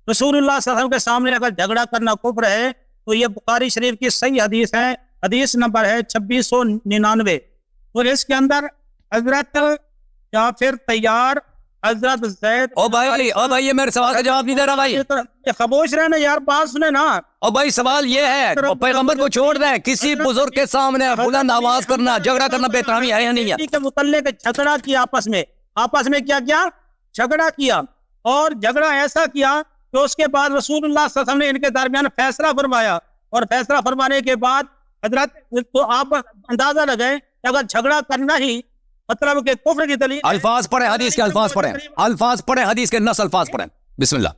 رسول اللہ صلی اللہ علیہ وسلم کے سامنے اگر جھگڑا کرنا کفر ہے تو یہ بخاری شریف کی صحیح حدیث ہے، حدیث نمبر ہے 2699، اور اس کے اندر حضرت جعفر طیار، حضرت زید، او بھائی یہ میرے سوال کا جواب نہیں دے رہا بھائی، خاموش رہنا یار، بات سنے نا۔ او بھائی سوال یہ ہے، پیغمبر کو چھوڑ دیں، کسی بزرگ کے سامنے بلند آواز کرنا، جھگڑا کرنا بے احترامی ہے یا نہیں ہے؟ کے متعلق جھگڑا کیا، آپس میں کیا جھگڑا کیا، اور جھگڑا ایسا کیا کہ اس کے بعد رسول اللہ صلی اللہ علیہ وسلم نے ان کے درمیان فیصلہ فرمایا، اور فیصلہ فرمانے کے بعد حضرت تو آپ اندازہ لگائیں کہ اگر جھگڑا کرنا ہی مطلب کہ کفر کی دلیل، الفاظ پڑھیں، حدیث کے الفاظ پڑھیں، الفاظ پڑھیں، حدیث کے نص الفاظ پڑھیں، بسم اللہ۔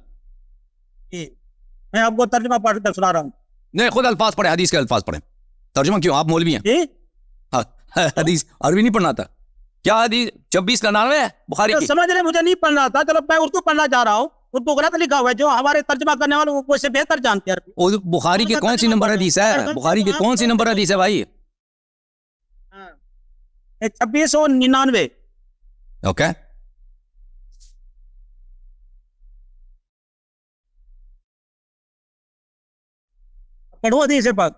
میں آپ کو ترجمہ پڑھ کر سنا رہا ہوں۔ نہیں، خود الفاظ پڑھیں، حدیث کے الفاظ پڑھیں، ترجمہ کیوں؟ آپ مولوی ہیں، حدیث عربی نہیں پڑھنا تھا کیا؟ حدیث 2699 ہے بخاری کی، سمجھ رہے، مجھے نہیں پڑھنا تھا، چلو میں اردو پڑھنا چاہ رہا ہوں، اردو غلط لکھا ہوا ہے، جو ہمارے ترجمہ کرنے والے وہ سے بہتر جانتے ہیں۔ بخاری کی کون سی نمبر حدیث ہے؟ بخاری کی کون سی نمبر حدیث ہے بھائی؟ 2699۔ اوکے، پڑھو حدیث پاک۔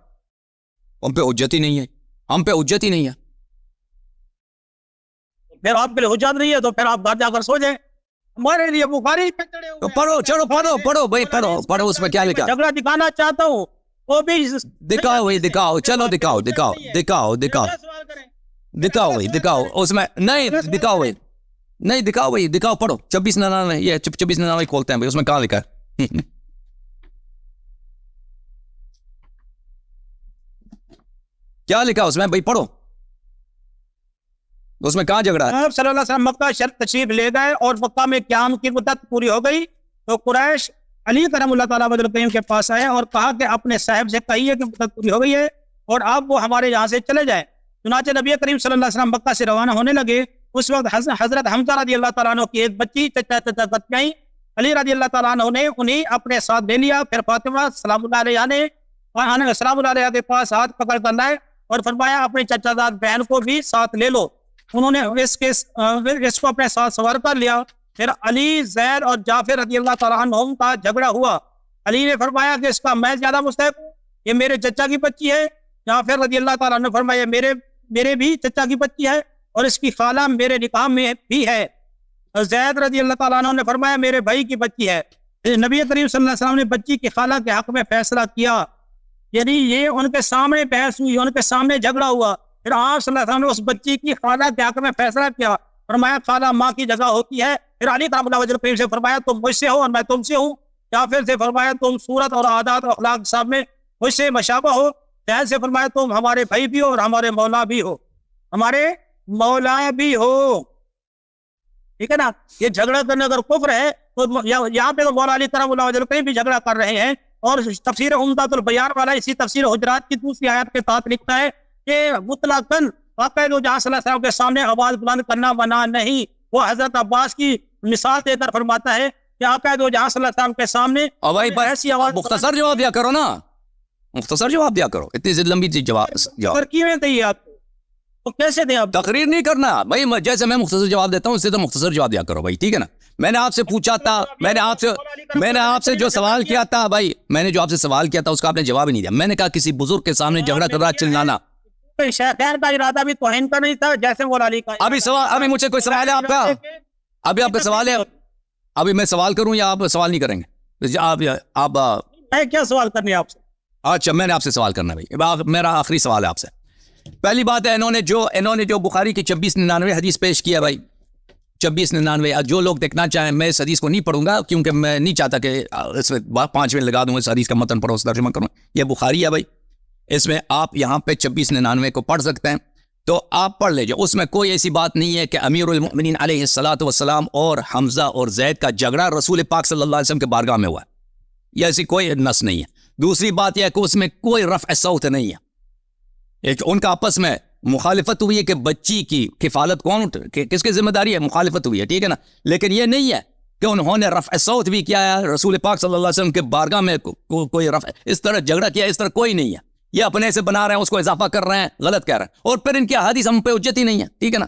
ہم پہ حجت ہی نہیں ہے، ہم پہ حجت ہی نہیں ہے۔ پھر آپ کے لیے حجت نہیں ہے تو پھر آپ گھر جا کر سو جائیں، ہمارے لیے بخاری پہ چڑھے ہوئے ہیں۔ پڑھو، چلو پڑھو بھائی، پڑھو، اس میں کیا لکھا؟ جھگڑا دکھانا چاہتا ہوں، وہ بھی دکھاؤ بھائی، دکھاؤ، چلو دکھاؤ، اس میں نہیں، دکھاؤ بھائی، نہیں دکھاؤ بھائی، دکھاؤ، پڑھو 2699، یہ 2699 کھولتے ہیں بھائی، اس میں کہاں لکھا ہے؟ کیا لکھا اس میں بھائی؟ پڑھو، اس میں کہاں جھگڑا ہے؟ آپ صلی اللہ علیہ وسلم مکہ شرف تشریف لے گئے اور مکہ میں قیام کی مدت پوری ہو گئی تو قریش علی کرم اللہ تعالیٰ وجہ الکریم کے پاس آئے اور کہا کہ اپنے صاحب سے کہیے کہ مدت پوری ہو گئی ہے اور آپ وہ ہمارے یہاں سے چلے جائیں۔ چنانچہ نبی کریم صلی اللہ علیہ وسلم مکہ سے روانہ ہونے لگے اس وقت حضرت حمزہ رضی اللہ تعالیٰ عنہ کی ایک بچی چچا کرتی آئی، علی رضی اللہ تعالیٰ عنہ نے انہیں اپنے ساتھ لے لیا. پھر فاطمہ سلام اللہ علیہ نے سلام اللہ علیہ کے پاس ہاتھ پکڑ کر لائے اور فرمایا اپنی چچا زاد بہن کو بھی ساتھ لے لو. انہوں نے اس کو اپنے ساتھ سوار کر لیا. پھر علی، زید اور جعفر رضی اللہ تعالیٰ عنہم کا جھگڑا ہوا. علی نے فرمایا کہ اس کا میں زیادہ مستحق ہوں، یہ میرے چچا کی بچی ہے. جعفر رضی اللہ تعالیٰ نے فرمایا میرے بھی چچا کی بچی ہے اور اس کی خالہ میرے نکاح میں بھی ہے. زید رضی اللہ تعالیٰ عنہ نے فرمایا میرے بھائی کی بچی ہے. نبی کریم صلی اللہ علیہ وسلم نے بچی کی خالہ کے حق میں فیصلہ کیا، یعنی یہ ان کے سامنے بحث ہوئی، ان کے سامنے جھگڑا ہوا. پھر آپ صلی اللہ علیہ وسلم نے اس بچی کی خالہ کے حق میں فیصلہ کیا، فرمایا خالہ ماں کی جگہ ہوتی ہے. پھر علی کرم اللہ وجہ سے فرمایا تم مجھ سے ہو اور میں تم سے ہوں. جعفر سے فرمایا تم صورت اور عادات اور اخلاق صاحب میں مجھ سے مشابہ ہو. زید سے فرمایا تم ہمارے بھائی بھی ہو اور ہمارے مولا بھی ہو، ہمارے مولا بھی ہو. ٹھیک ہے نا. یہ جھگڑا کرنے اگر کفر ہے تو یہاں پہ تو مولا علی کرم اللہ وجہ کہیں بھی جھگڑا کر رہے ہیں. اور تفسیر عمدۃ البیان والا اسی تفسیر حجرات کی دوسری آیت کے تحت لکھتا ہے کہ مطلقاً واقعہ جو جہاں صلی اللہ علیہ وسلم کے سامنے آواز بلند کرنا منع نہیں. وہ حضرت عباس کی مثال دے کر فرماتا ہے کہ آقا دو جہاں صلی اللہ علیہ وسلم کے سامنے ایسی آواز مختصر جواب دیا کرو نا، مختصر جواب دیا کرو. اتنی لمبی جواب کیوں دیں آپ تو کیسے دیں آپ؟ تقریر نہیں کرنا بھائی، جیسے میں مختصر جواب دیتا ہوں اس سے تو مختصر جواب دیا کرو بھائی. ٹھیک ہے نا. میں نے آپ سے پوچھا تھا، میں نے آپ سے جو سوال کیا تھا بھائی، میں نے جو آپ سے سوال کیا تھا اس کا آپ نے جواب ہی نہیں دیا. میں نے کہا کسی بزرگ کے سامنے جھگڑا کر رہا چلانا. شیخین کا ارادہ بھی توہین کا نہیں تھا جیسے مولا علی کا. ابھی مجھ سے کوئی سوال ہے آپ کا؟ ابھی آپ کا سوال ہے؟ ابھی میں سوال کروں یا آپ سوال نہیں کریں گے؟ آپ میں کیا سوال کرنی ہے آپ سے؟ اچھا میں نے آپ سے سوال کرنا ہے بھائی. میرا آخری سوال ہے آپ سے. پہلی بات ہے انہوں نے جو بخاری کی 2699 حدیث پیش کیا بھائی، 2699. جو لوگ دیکھنا چاہیں میں اس حدیث کو نہیں پڑھوں گا کیونکہ میں نہیں چاہتا کہ اس میں 5 منٹ لگا دوں اس حدیث کا متن پڑھو، اس ترجمہ کروں. یہ بخاری ہے بھائی، اس میں آپ یہاں پہ 2699 کو پڑھ سکتے ہیں تو آپ پڑھ لیجیے. اس میں کوئی ایسی بات نہیں ہے کہ امیر المؤمنین علیہ الصلوۃ والسلام اور حمزہ اور زید کا جھگڑا رسول پاک صلی اللہ علیہ وسلم کے بارگاہ میں ہوا ہے. یہ ایسی کوئی نص نہیں ہے. دوسری بات یہ ہے کہ اس میں کوئی رفع صوت نہیں ہے. ایک ان کا آپس میں مخالفت ہوئی ہے کہ بچی کی کفالت کس کی ذمہ داری ہے، مخالفت ہوئی ہے. ٹھیک ہے نا. لیکن یہ نہیں ہے کہ انہوں نے رفع صوت بھی کیا ہے رسول پاک صلی اللہ علیہ وسلم کے بارگاہ میں کوئی رفع اس طرح جھگڑا کیا اس طرح کوئی نہیں ہے. یہ اپنے سے بنا رہے ہیں، اس کو اضافہ کر رہے ہیں، غلط کہہ رہے ہیں. اور پھر ان کی حدیث ہم پہ حجت ہی نہیں ہے. ٹھیک ہے نا.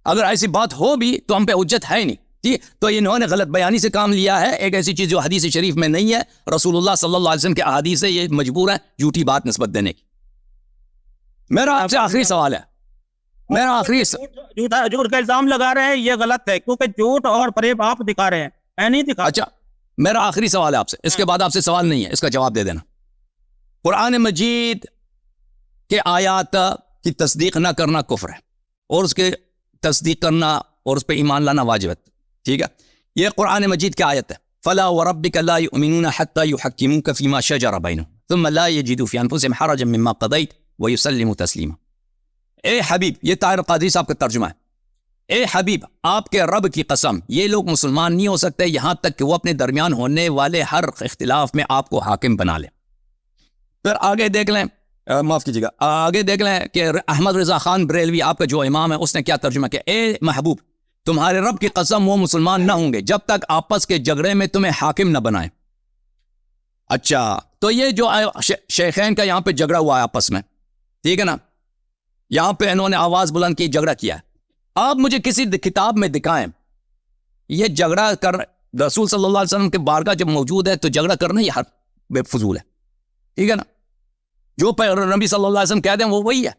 اگر ایسی بات ہو بھی تو ہم پہ حجت ہے ہی نہیں. ٹھیک. تو انہوں نے غلط بیانی سے کام لیا ہے. ایک ایسی چیز جو حدیث شریف میں نہیں ہے، رسول اللہ صلی اللہ علیہ وسلم کے احادیث سے یہ مجبور ہے جھوٹی بات نسبت دینے کی. میرا آپ سے آخری سوال ہے، میرا آخری جھوٹ کا الزام لگا رہے ہیں، یہ غلط ہے کیونکہ جھوٹ اور فریب آپ دکھا رہے ہیں، میں نہیں دکھا. اچھا میرا آخری سوال ہے آپ سے، اس کے بعد آپ سے سوال نہیں ہے، اس کا جواب دے دینا. قرآن مجید کہ آیات کی تصدیق نہ کرنا کفر ہے اور اس کے تصدیق کرنا اور اس پہ ایمان لانا واجب ہے. ٹھیک ہے. یہ قرآن مجید کی آیت ہے. فلا وربک لا یؤمنون حتی یحکموک فیما شجر بینہم ثم لا یجدوا فی انفسہم حرجا مما قضیت ویسلموا تسلیما. اے حبیب، یہ طاہر قادری صاحب کا ترجمہ ہے. اے حبیب، آپ کے رب کی قسم یہ لوگ مسلمان نہیں ہو سکتے یہاں تک کہ وہ اپنے درمیان ہونے والے ہر اختلاف میں آپ کو حاکم بنا لیں. پھر آگے دیکھ لیں، معاف کیجیے گا، آگے دیکھ لیں کہ احمد رضا خان بریلوی آپ کا جو امام ہے اس نے کیا ترجمہ کیا. اے محبوب، تمہارے رب کی قسم وہ مسلمان نہ ہوں گے جب تک آپس کے جھگڑے میں تمہیں حاکم نہ بنائیں. اچھا، تو یہ جو شیخین کا یہاں پہ جھگڑا ہوا ہے آپس میں، ٹھیک ہے نا، یہاں پہ انہوں نے آواز بلند کی، جھگڑا کیا ہے. آپ مجھے کسی کتاب میں دکھائیں یہ جھگڑا کر رسول صلی اللہ علیہ وسلم کے بارگاہ جب موجود ہے تو جھگڑا کرنا یہ ہر بے فضول ہے. ٹھیک ہے نا. جو نبی صلی اللہ علیہ وسلم کہہ دیں وہ وہی ہے.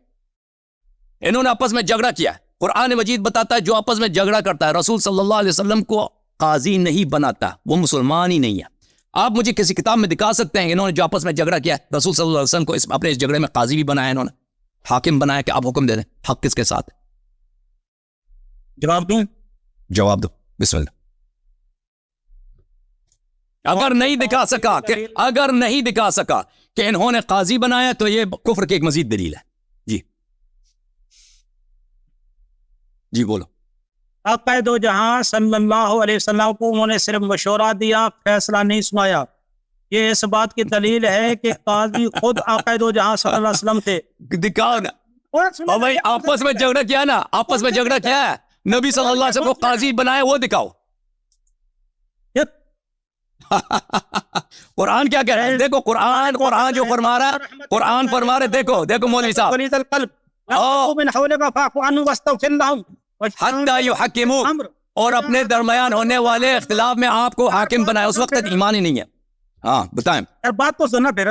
انہوں نے آپس میں جھگڑا کیا ہے. قرآن مجید بتاتا ہے جو آپس میں جھگڑا کرتا ہے رسول صلی اللہ علیہ وسلم کو قاضی نہیں بناتا، وہ مسلمان ہی نہیں ہے. آپ مجھے کسی کتاب میں دکھا سکتے ہیں انہوں نے جو آپس میں جھگڑا کیا ہے رسول صلی اللہ علیہ وسلم کو اپنے اس جھگڑے میں قاضی بھی بنایا، انہوں نے حاکم بنایا کہ آپ حکم دے دیں، حق کس کے ساتھ؟ جواب دوں؟ جواب دو، بسم اللہ. اگر نہیں دکھا سکا کہ انہوں نے قاضی بنایا تو یہ کفر کی ایک مزید دلیل ہے. جی بولو. آقا دو جہاں صلی اللہ علیہ وسلم کو انہوں نے صرف مشورہ دیا، فیصلہ نہیں سنایا. یہ اس بات کی دلیل ہے کہ قاضی خود آقا دو جہاں صلی اللہ علیہ وسلم تھے. دکھاؤ نا بھائی، آپس میں جھگڑا کیا نا، آپس میں جھگڑا کیا ہے نبی صلی اللہ علیہ وسلم کو قاضی بنائے وہ دکھاؤ. قرآن کیا کہہ رہا ہے؟ دیکھو قرآن جو فرما رہا ہے، قرآن فرما رہے، دیکھو مولوی صاحب، غلیظ القلب من حولک فاعف عنہم واستغفر لہم حتی یحکموک، اور اپنے درمیان ہونے والے اختلاف میں آپ کو حاکم بنائے. اس وقت تک ایمان ہی نہیں ہے. ہاں بتائیں. بات تو سننا پھر.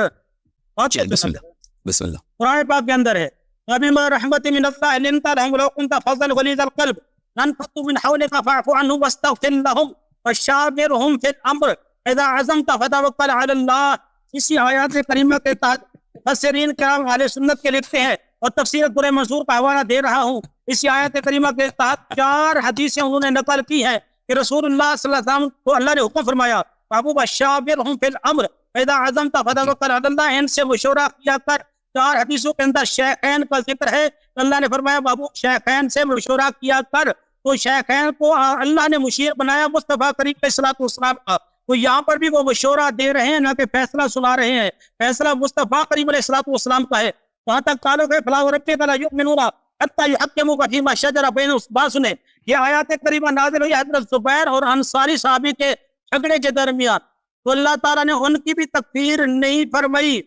بسم اللہ بسم اللہ. قرآن پاک کے اندر ہے وَبِمَا رَحْمَةٍ مِّنَ اللَّهِ لِنتَ لَهُمْ وَلَوْ كُنتَ فَظًّا غَلِيظَ الْقَلْبِ لَانفَضُّوا مِنْ حَوْلِكَ فَاعْفُ عَنْهُمْ وَاسْتَغْفِرْ لَهُمْ وَشَاوِرْهُمْ فِي الْأَمْرِ اذا عزمت فتوکل علی اللہ. اسی آیات کریمہ کے تحت مفسرین کرام اہل سنت کے لکھتے ہیں اور تفسیر در منصور کا حوالہ دے رہا ہوں. اسی آیات کریمہ کے تحت 4 حدیثیں انہوں نے نقل کی ہیں کہ رسول اللہ صلی اللہ علیہ وسلم کو اللہ نے حکم فرمایا بابو وشاورہم فی الامر اذا عزمت فتوکل علی اللہ، ان سے مشورہ کیا کر. 4 حدیثوں کے اندر شیخین کا ذکر ہے. اللہ نے فرمایا بابو شیخین سے مشورہ کیا کر. تو شیخین کو اللہ نے مشیر بنایا مصطفیٰ کریم علیہ الصلوۃ والسلام کا. تو یہاں پر بھی وہ مشورہ دے رہے ہیں، نہ کہ فیصلہ سنا رہے ہیں. فیصلہ مصطفیٰ کریم علیہ الصلوۃ والسلام کا ہے. وہاں تک تعلق ہے فلا وربک لا یؤمنون حتی یحکموک فیما شجر بینہم. بات سنیں، یہ آیات کریمہ نازل ہوئی حضرت زبیر اور انصاری صحابی کے جھگڑے کے درمیان. تو اللہ تعالیٰ نے ان کی بھی تکفیر نہیں فرمائی.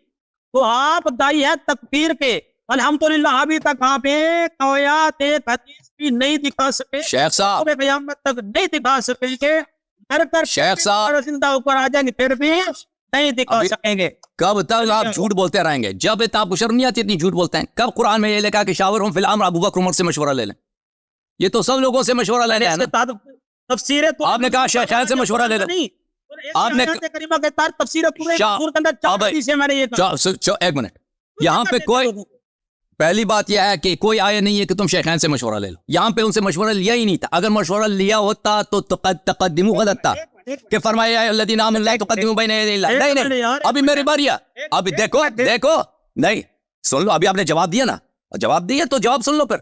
تو آپ دائی ہیں تکفیر کے. الحمدللہ ابھی تک آپ ایک آیات ایک حدیث بھی نہیں دکھا سکے. شیخ صاحب قیامت تک نہیں دکھا سکیں گے. شیخ صاحب زندہ اوپر آ جائیں گے پھر بھی نہیں دکھا سکیں گے. کب تک آپ جھوٹ بولتے رہیں گے؟ جب آپ کو شرم نہیں آتی اتنی جھوٹ بولتے ہیں؟ کب قرآن میں یہ لکھا کہ شاورہم فی الامر، ابو بکر عمر سے مشورہ لے لیں؟ یہ تو سب لوگوں سے مشورہ لینے ہے نا. تفسیر آپ نے کہا شیخین سے مشورہ لے لیں. آپ نے کریمہ کے تحت تفسیر پورے سورۃ کے اندر 4 حدیثیں میں نے یہ کہا. ایک منٹ، یہاں پہ کوئی پہلی بات یہ ہے کہ کوئی آیا نہیں ہے کہ تم شیخین سے مشورہ لے لو. یہاں پہ ان سے مشورہ لیا ہی نہیں تھا. اگر مشورہ لیا ہوتا تو تقدمو غلط تھا کہ فرمایا الذین آمنوا لا تقدموا بین یدی اللہ. نہیں ابھی میری باری ہے. ابھی دیکھو نہیں سن لو. ابھی آپ نے جواب دیا نا، جواب دیا تو جواب سن لو. پھر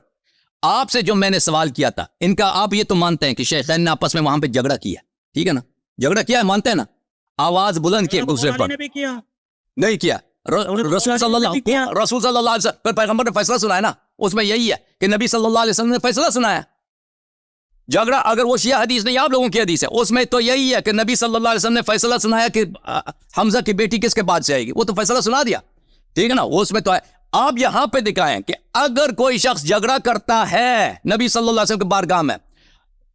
آپ سے جو میں نے سوال کیا تھا ان کا، آپ یہ تو مانتے ہیں کہ شیخین نے آپس میں وہاں پہ جھگڑا کیا، ٹھیک ہے نا؟ جھگڑا کیا ہے، مانتے ہیں نا؟ آواز بلند کی ایک دوسرے پر. نہیں کیا. رسول صلی اللہ علیہ وسلم پر پیغمبر نے فیصلہ سنایا نا، اس میں یہی ہے کہ نبی صلی اللہ علیہ وسلم نے فیصلہ سنایا. جھگڑا اگر وہ شیعہ حدیث نہیں، آپ لوگوں کی حدیث ہے، اس میں تو یہی ہے کہ نبی صلی اللہ علیہ وسلم نے فیصلہ سنایا کہ حمزہ کی بیٹی کس کے بعد سے آئے گی. وہ تو فیصلہ سنا دیا، ٹھیک ہے نا؟ اس میں تو ہے. آپ یہاں پہ دکھائیں کہ اگر کوئی شخص جھگڑا کرتا ہے نبی صلی اللہ علیہ وسلم کے بارگاہ میں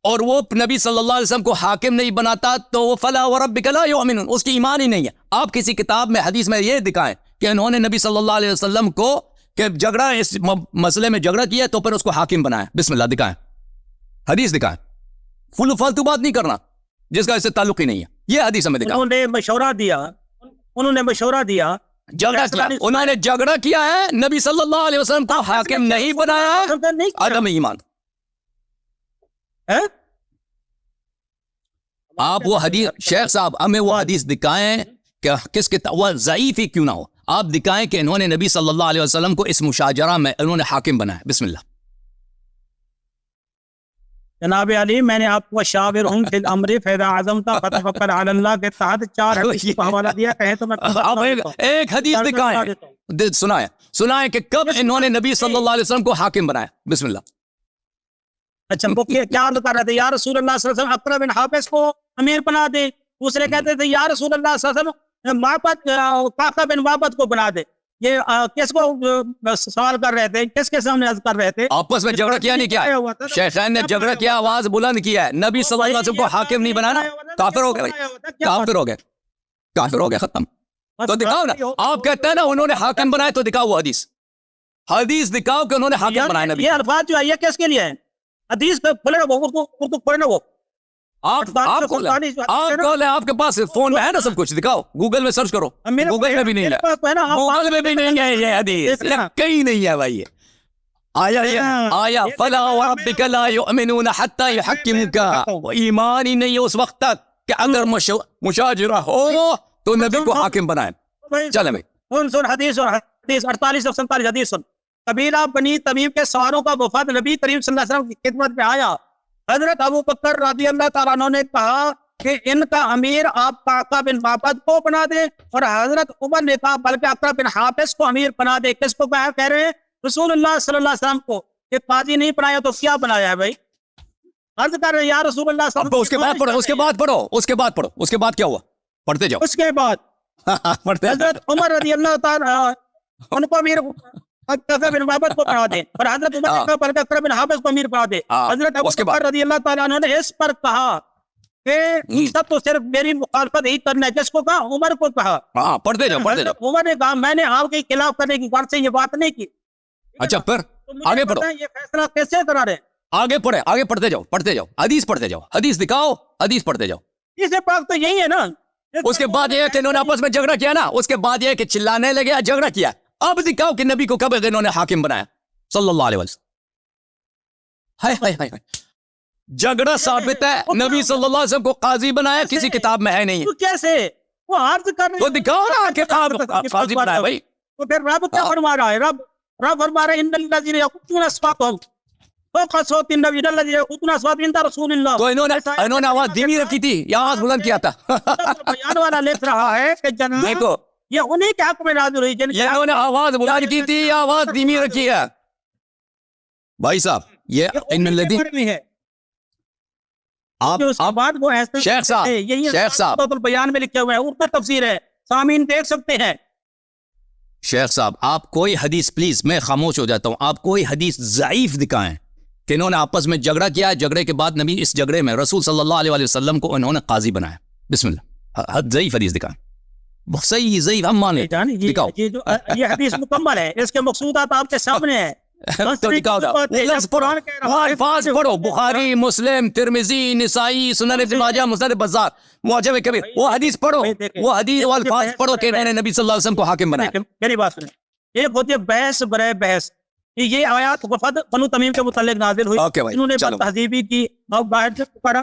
اور وہ نبی صلی اللہ علیہ وسلم کو حاکم نہیں بناتا تو وہ فلا وربک لا یؤمنون، اس کی ایمان ہی نہیں ہے. آپ کسی کتاب میں حدیث میں یہ دکھائیں کہ انہوں نے نبی صلی اللہ علیہ وسلم کو کہ جھگڑا اس مسئلے میں جھگڑا کیا تو پھر اس کو حاکم بنایا. بسم اللہ دکھائیں، حدیث دکھائیں. فالتو بات نہیں کرنا جس کا اس سے تعلق ہی نہیں ہے. یہ حدیث ہمیں دکھائیں. انہوں نے مشورہ دیا جھگڑا کیا، انہوں نے جھگڑا کیا ہے، نبی صلی اللہ علیہ وسلم کو حاکم نہیں بنایا. عدم ایمان. آپ وہ حدیث، شیخ صاحب ہمیں وہ حدیث دکھائیں کہ کس کتاب، وہ ضعیف ہی کیوں نہ ہو، آپ دکھائیں کہ انہوں نے نبی صلی اللہ علیہ وسلم کو اس مشاجرہ میں انہوں نے حاکم بنایا. بسم اللہ. جناب علی، میں نے آپ کو شاورہم فی الامر فاذا عزمت فتوکل علی اللہ کے تحت 4 حدیث کا حوالہ دیا. کہیں تو میں ایک حدیث دکھائیں، سنائیں کہ کب انہوں نے نبی صلی اللہ علیہ وسلم کو حاکم بنایا. بسم اللہ. اچھا وہ کیا بتا رہے تھے؟ یا رسول اللہ صلی اللہ علیہ وسلم اقرا بن حابس کو امیر بنا دے. دوسرے کہتے تھے یا رسول اللہ صلی اللہ علیہ وسلم قعقاع بن معبد کو بنا دے. یہ کس کو سوال کر رہے تھے، کس کے سامنے عرض کر رہے تھے؟ آپس میں جھگڑا کیا نہیں کیا؟ شیخین نے جھگڑا کیا، آواز بلند کیا ہے، نبی صلی اللہ علیہ وسلم کو حاکم نہیں بنانا. کافر ہو گئے، کافر ہو گئے، ختم. تو دکھاؤ نا. آپ کہتے ہیں نا انہوں نے حاکم بنایا، تو دکھاؤ وہ حدیث دکھاؤ کہ انہوں نے حاکم بنایا نبی. یہ الفاظ جو ہے یہ کس کے لیے ہے؟ حدیث پہ کھولے نا، اردو کھولے نا. وہ آپ کے پاس فون میں ہے نا سب کچھ، دکھاؤ، گوگل میں سرچ کرو. گوگل میں بھی نہیں ہے، گوگل میں بھی نہیں ہے یہ حدیث، کہیں نہیں ہے بھائی. آیا فلا وربک لا یؤمنون حتی یحکموک، ایمان ہی نہیں ہے اس وقت تک کہ اگر مشاجرہ ہو تو نبی کو حاکم بنائیں. چلیں بھائی سن حدیث 48 اور 47 حدیث سن. قبیلہ بنی تمیم کے سواروں کا وفد نبی کریم صلی اللہ علیہ وسلم کی خدمت میں آیا. حضرت ابو بکر رضی اللہ تعالیٰ عنہ نے کہا کہ ان کا امیر آپ قعقاع بن معبد کو بنا دے، اور حضرت عمر نے کہا بلکہ اقرا بن حابس کو امیر بنا دے. کس کو کہہ رہے ہیں؟ رسول اللہ صلی اللہ علیہ وسلم کو. کہ قاضی نہیں بنایا تو کیا بنایا ہے بھائی؟ عرض کر رہے ہیں یا رسول اللہ صلی اللہ اب اس کے بعد پڑھو، اس کے بعد پڑھو، اس کے بعد پڑھو، اس کے بعد کیا ہوا؟ پڑھتے جاؤ، اس کے بعد پڑھتے جاؤ۔ حضرت عمر رضی اللہ تعالیٰ ان کو امیر بن بابت کو پڑھا دے، اور حضرت عمر بن حافظ کو امیر پڑھا دے۔ حضرت ابو بکر رضی اللہ تعالیٰ عنہ نے اس پر کہا کہ سب تو صرف میری مخالفت ہی کرنا ہے، جس کو کہا؟ عمر کو کہا۔ ہاں پڑھتے جاؤ، پڑھتے جاؤ۔ عمر نے کہا میں نے آپ کے خلاف کرنے کی غرض سے یہ بات نہیں کی۔ اچھا پھر تو مجھے آگے پڑھو، پتہ ہے یہ فیصلہ کیسے کرا رہے ہیں؟ آگے پڑھے، آگے پڑھتے جاؤ، پڑھتے جاؤ، حدیث پڑھتے جاؤ، حدیث دکھاؤ، حدیث پڑھتے جاؤ۔ اس پاک تو یہی ہے نا۔ اس کے بعد یہ ہے کہ انہوں نے آپس میں جھگڑا کیا نا، اس کے بعد یہ ہے کہ چلانے لگے، جھگڑا کیا۔ اب دکھاؤ کہ نبی کو کب انہوں نے حاکم بنایا صلی اللہ علیہ وسلم۔ ہائے ہائے ہائے ہائے، جھگڑا ثابت ہے، نبی صلی اللہ علیہ وسلم کو قاضی بنایا کسی کتاب میں ہے نہیں، تو کیسے وہ عرض کر رہے تو دکھاؤ نا کہ قاضی بنایا بھائی۔ تو پھر رب کیا فرما رہا ہے؟ رب فرما رہا ہے ان الذین یقولون اصواتهم فوق صوت النبی الذین یقولون اصواتهم عند رسول اللہ۔ تو انہوں نے آواز دھیمی رکھی تھی یا آواز بلند کیا تھا؟ بیان والا لکھ رہا ہے کہ جناب دیکھو یہ انہی کے حق میں نازل ہوئی جن انہوں نے آواز بلند کی تھی یا آواز دھیمی رکھی ہے؟ بھائی صاحب یہ ان الذین میں ہے آپ اس کے بعد وہ ایسے شیخ صاحب، یہی شیخ صاحب، صوت البیان میں لکھے ہوئے ہیں، اردو تفسیر ہے، سامعین دیکھ سکتے ہیں۔ شیخ صاحب آپ کوئی حدیث، پلیز میں خاموش ہو جاتا ہوں، آپ کوئی حدیث ضعیف دکھائیں کہ انہوں نے آپس میں جھگڑا کیا، جھگڑے کے بعد نبی اس جھگڑے میں رسول صلی اللہ علیہ وسلم کو انہوں نے قاضی بنایا۔ بسم اللہ، ضعیف حدیث دکھائیں، صحیح ضعیف ہم مانے، دکھاؤ یہ حدیث مکمل ہے، اس کے مقصودات آپ کے سامنے ہیں۔ تو دکھاؤ قرآن کہہ رہا ہے الفاظ پڑھو، بخاری، مسلم، ترمذی، نسائی، سنن ابن ماجہ، مسند بزار، معجم کبیر، وہ حدیث پڑھو، وہ حدیث وہ الفاظ پڑھو کہ انہوں نے نبی صلی اللہ علیہ وسلم کو حاکم بنایا۔ میری بات سنیں، ایک ہوتی ہے بحث برائے بحث، یہ آیات وفد بنو تمیم کے متعلق نازل ہوئی، اوکے بھائی، انہوں نے چلو۔ تہذیبی کی اور باہر سے پکڑا۔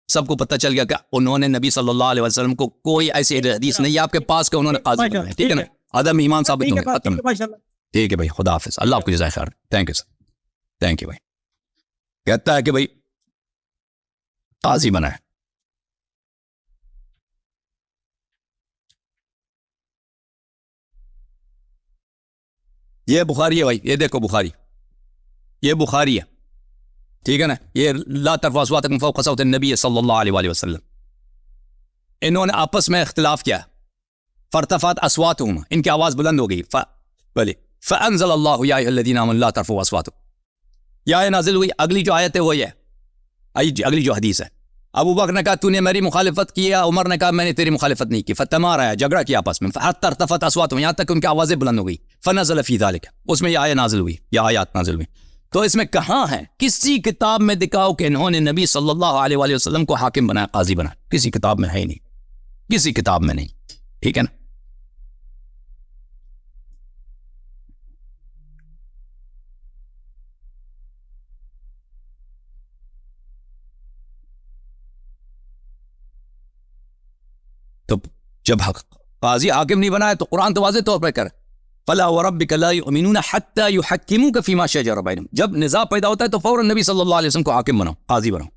سب کو پتہ چل گیا کہ انہوں نے نبی صلی اللہ علیہ وسلم کو کوئی ایسی حدیث نہیں ہے آپ کے پاس کہ انہوں نے قاضی بنایا، ٹھیک ہے نا؟ عدم ایمان ثابت ہوں گے، ختم۔ ٹھیک ہے بھائی، خدا حافظ، اللہ آپ کو جزائے خیر۔ Thank you sir, thank you بھائی۔ کہتا ہے کہ بھائی قاضی بنا ہے۔ یہ بخاری ہے بھائی، یہ دیکھو بخاری، یہ بخاری ہے، ٹھیک ہے نا؟ یہ لا ترفعوا اصواتکم فوق صوت النبی صلی اللہ علیہ وآلہ وسلم، انہوں نے آپس میں اختلاف کیا، فارتفعت اصواتہم، ان کی آواز بلند ہو گئی، فانزل اللہ یا ایھا الذین آمنوا لا ترفعوا اصواتکم، یہ آیت نازل ہوئی۔ اگلی جو آیت ہے وہ یہ ہے، اگلی جو حدیث ہے، ابو بکر نے کہا تو نے میری مخالفت کی، عمر نے کہا میں نے تیری مخالفت نہیں کی، فتمار آیا، جھگڑا کیا آپس میں، حتی ارتفعت اصواتہم، یہاں تک ان کی آوازیں بلند ہو گئی، فنزل فی ذلک، اس میں یہ آیت نازل ہوئی، یہ آیات نازل ہوئی۔ تو اس میں کہاں ہے؟ کسی کتاب میں دکھاؤ کہ انہوں نے نبی صلی اللہ علیہ وآلہ وسلم کو حاکم بنایا، قاضی بنایا، کسی کتاب میں ہے ہی نہیں، کسی کتاب میں نہیں، ٹھیک ہے نا؟ تو جب قاضی حاکم نہیں بنا ہے تو قرآن تو واضح طور پر کر فَلَا وَرَبِّكَ لَا يُؤْمِنُونَ حَتَّى يُحَكِّمُوكَ فِي مَا شَجَرَ بَيْنَهُمْ، جب نزاع پیدا ہوتا ہے تو فوراً نبی صلی اللہ علیہ وسلم کو حاکم بناؤ، قاضی بناؤ،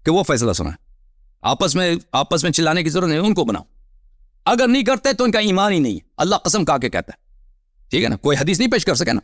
کہ وہ فیصلہ سنائے، آپس میں چلانے کی ضرورت نہیں، ان کو بناؤ، اگر نہیں کرتے تو ان کا ایمان ہی نہیں ہے، اللہ قسم کھا کے کہتا ہے، ٹھیک ہے نا؟ کوئی حدیث نہیں پیش کر سکے نا۔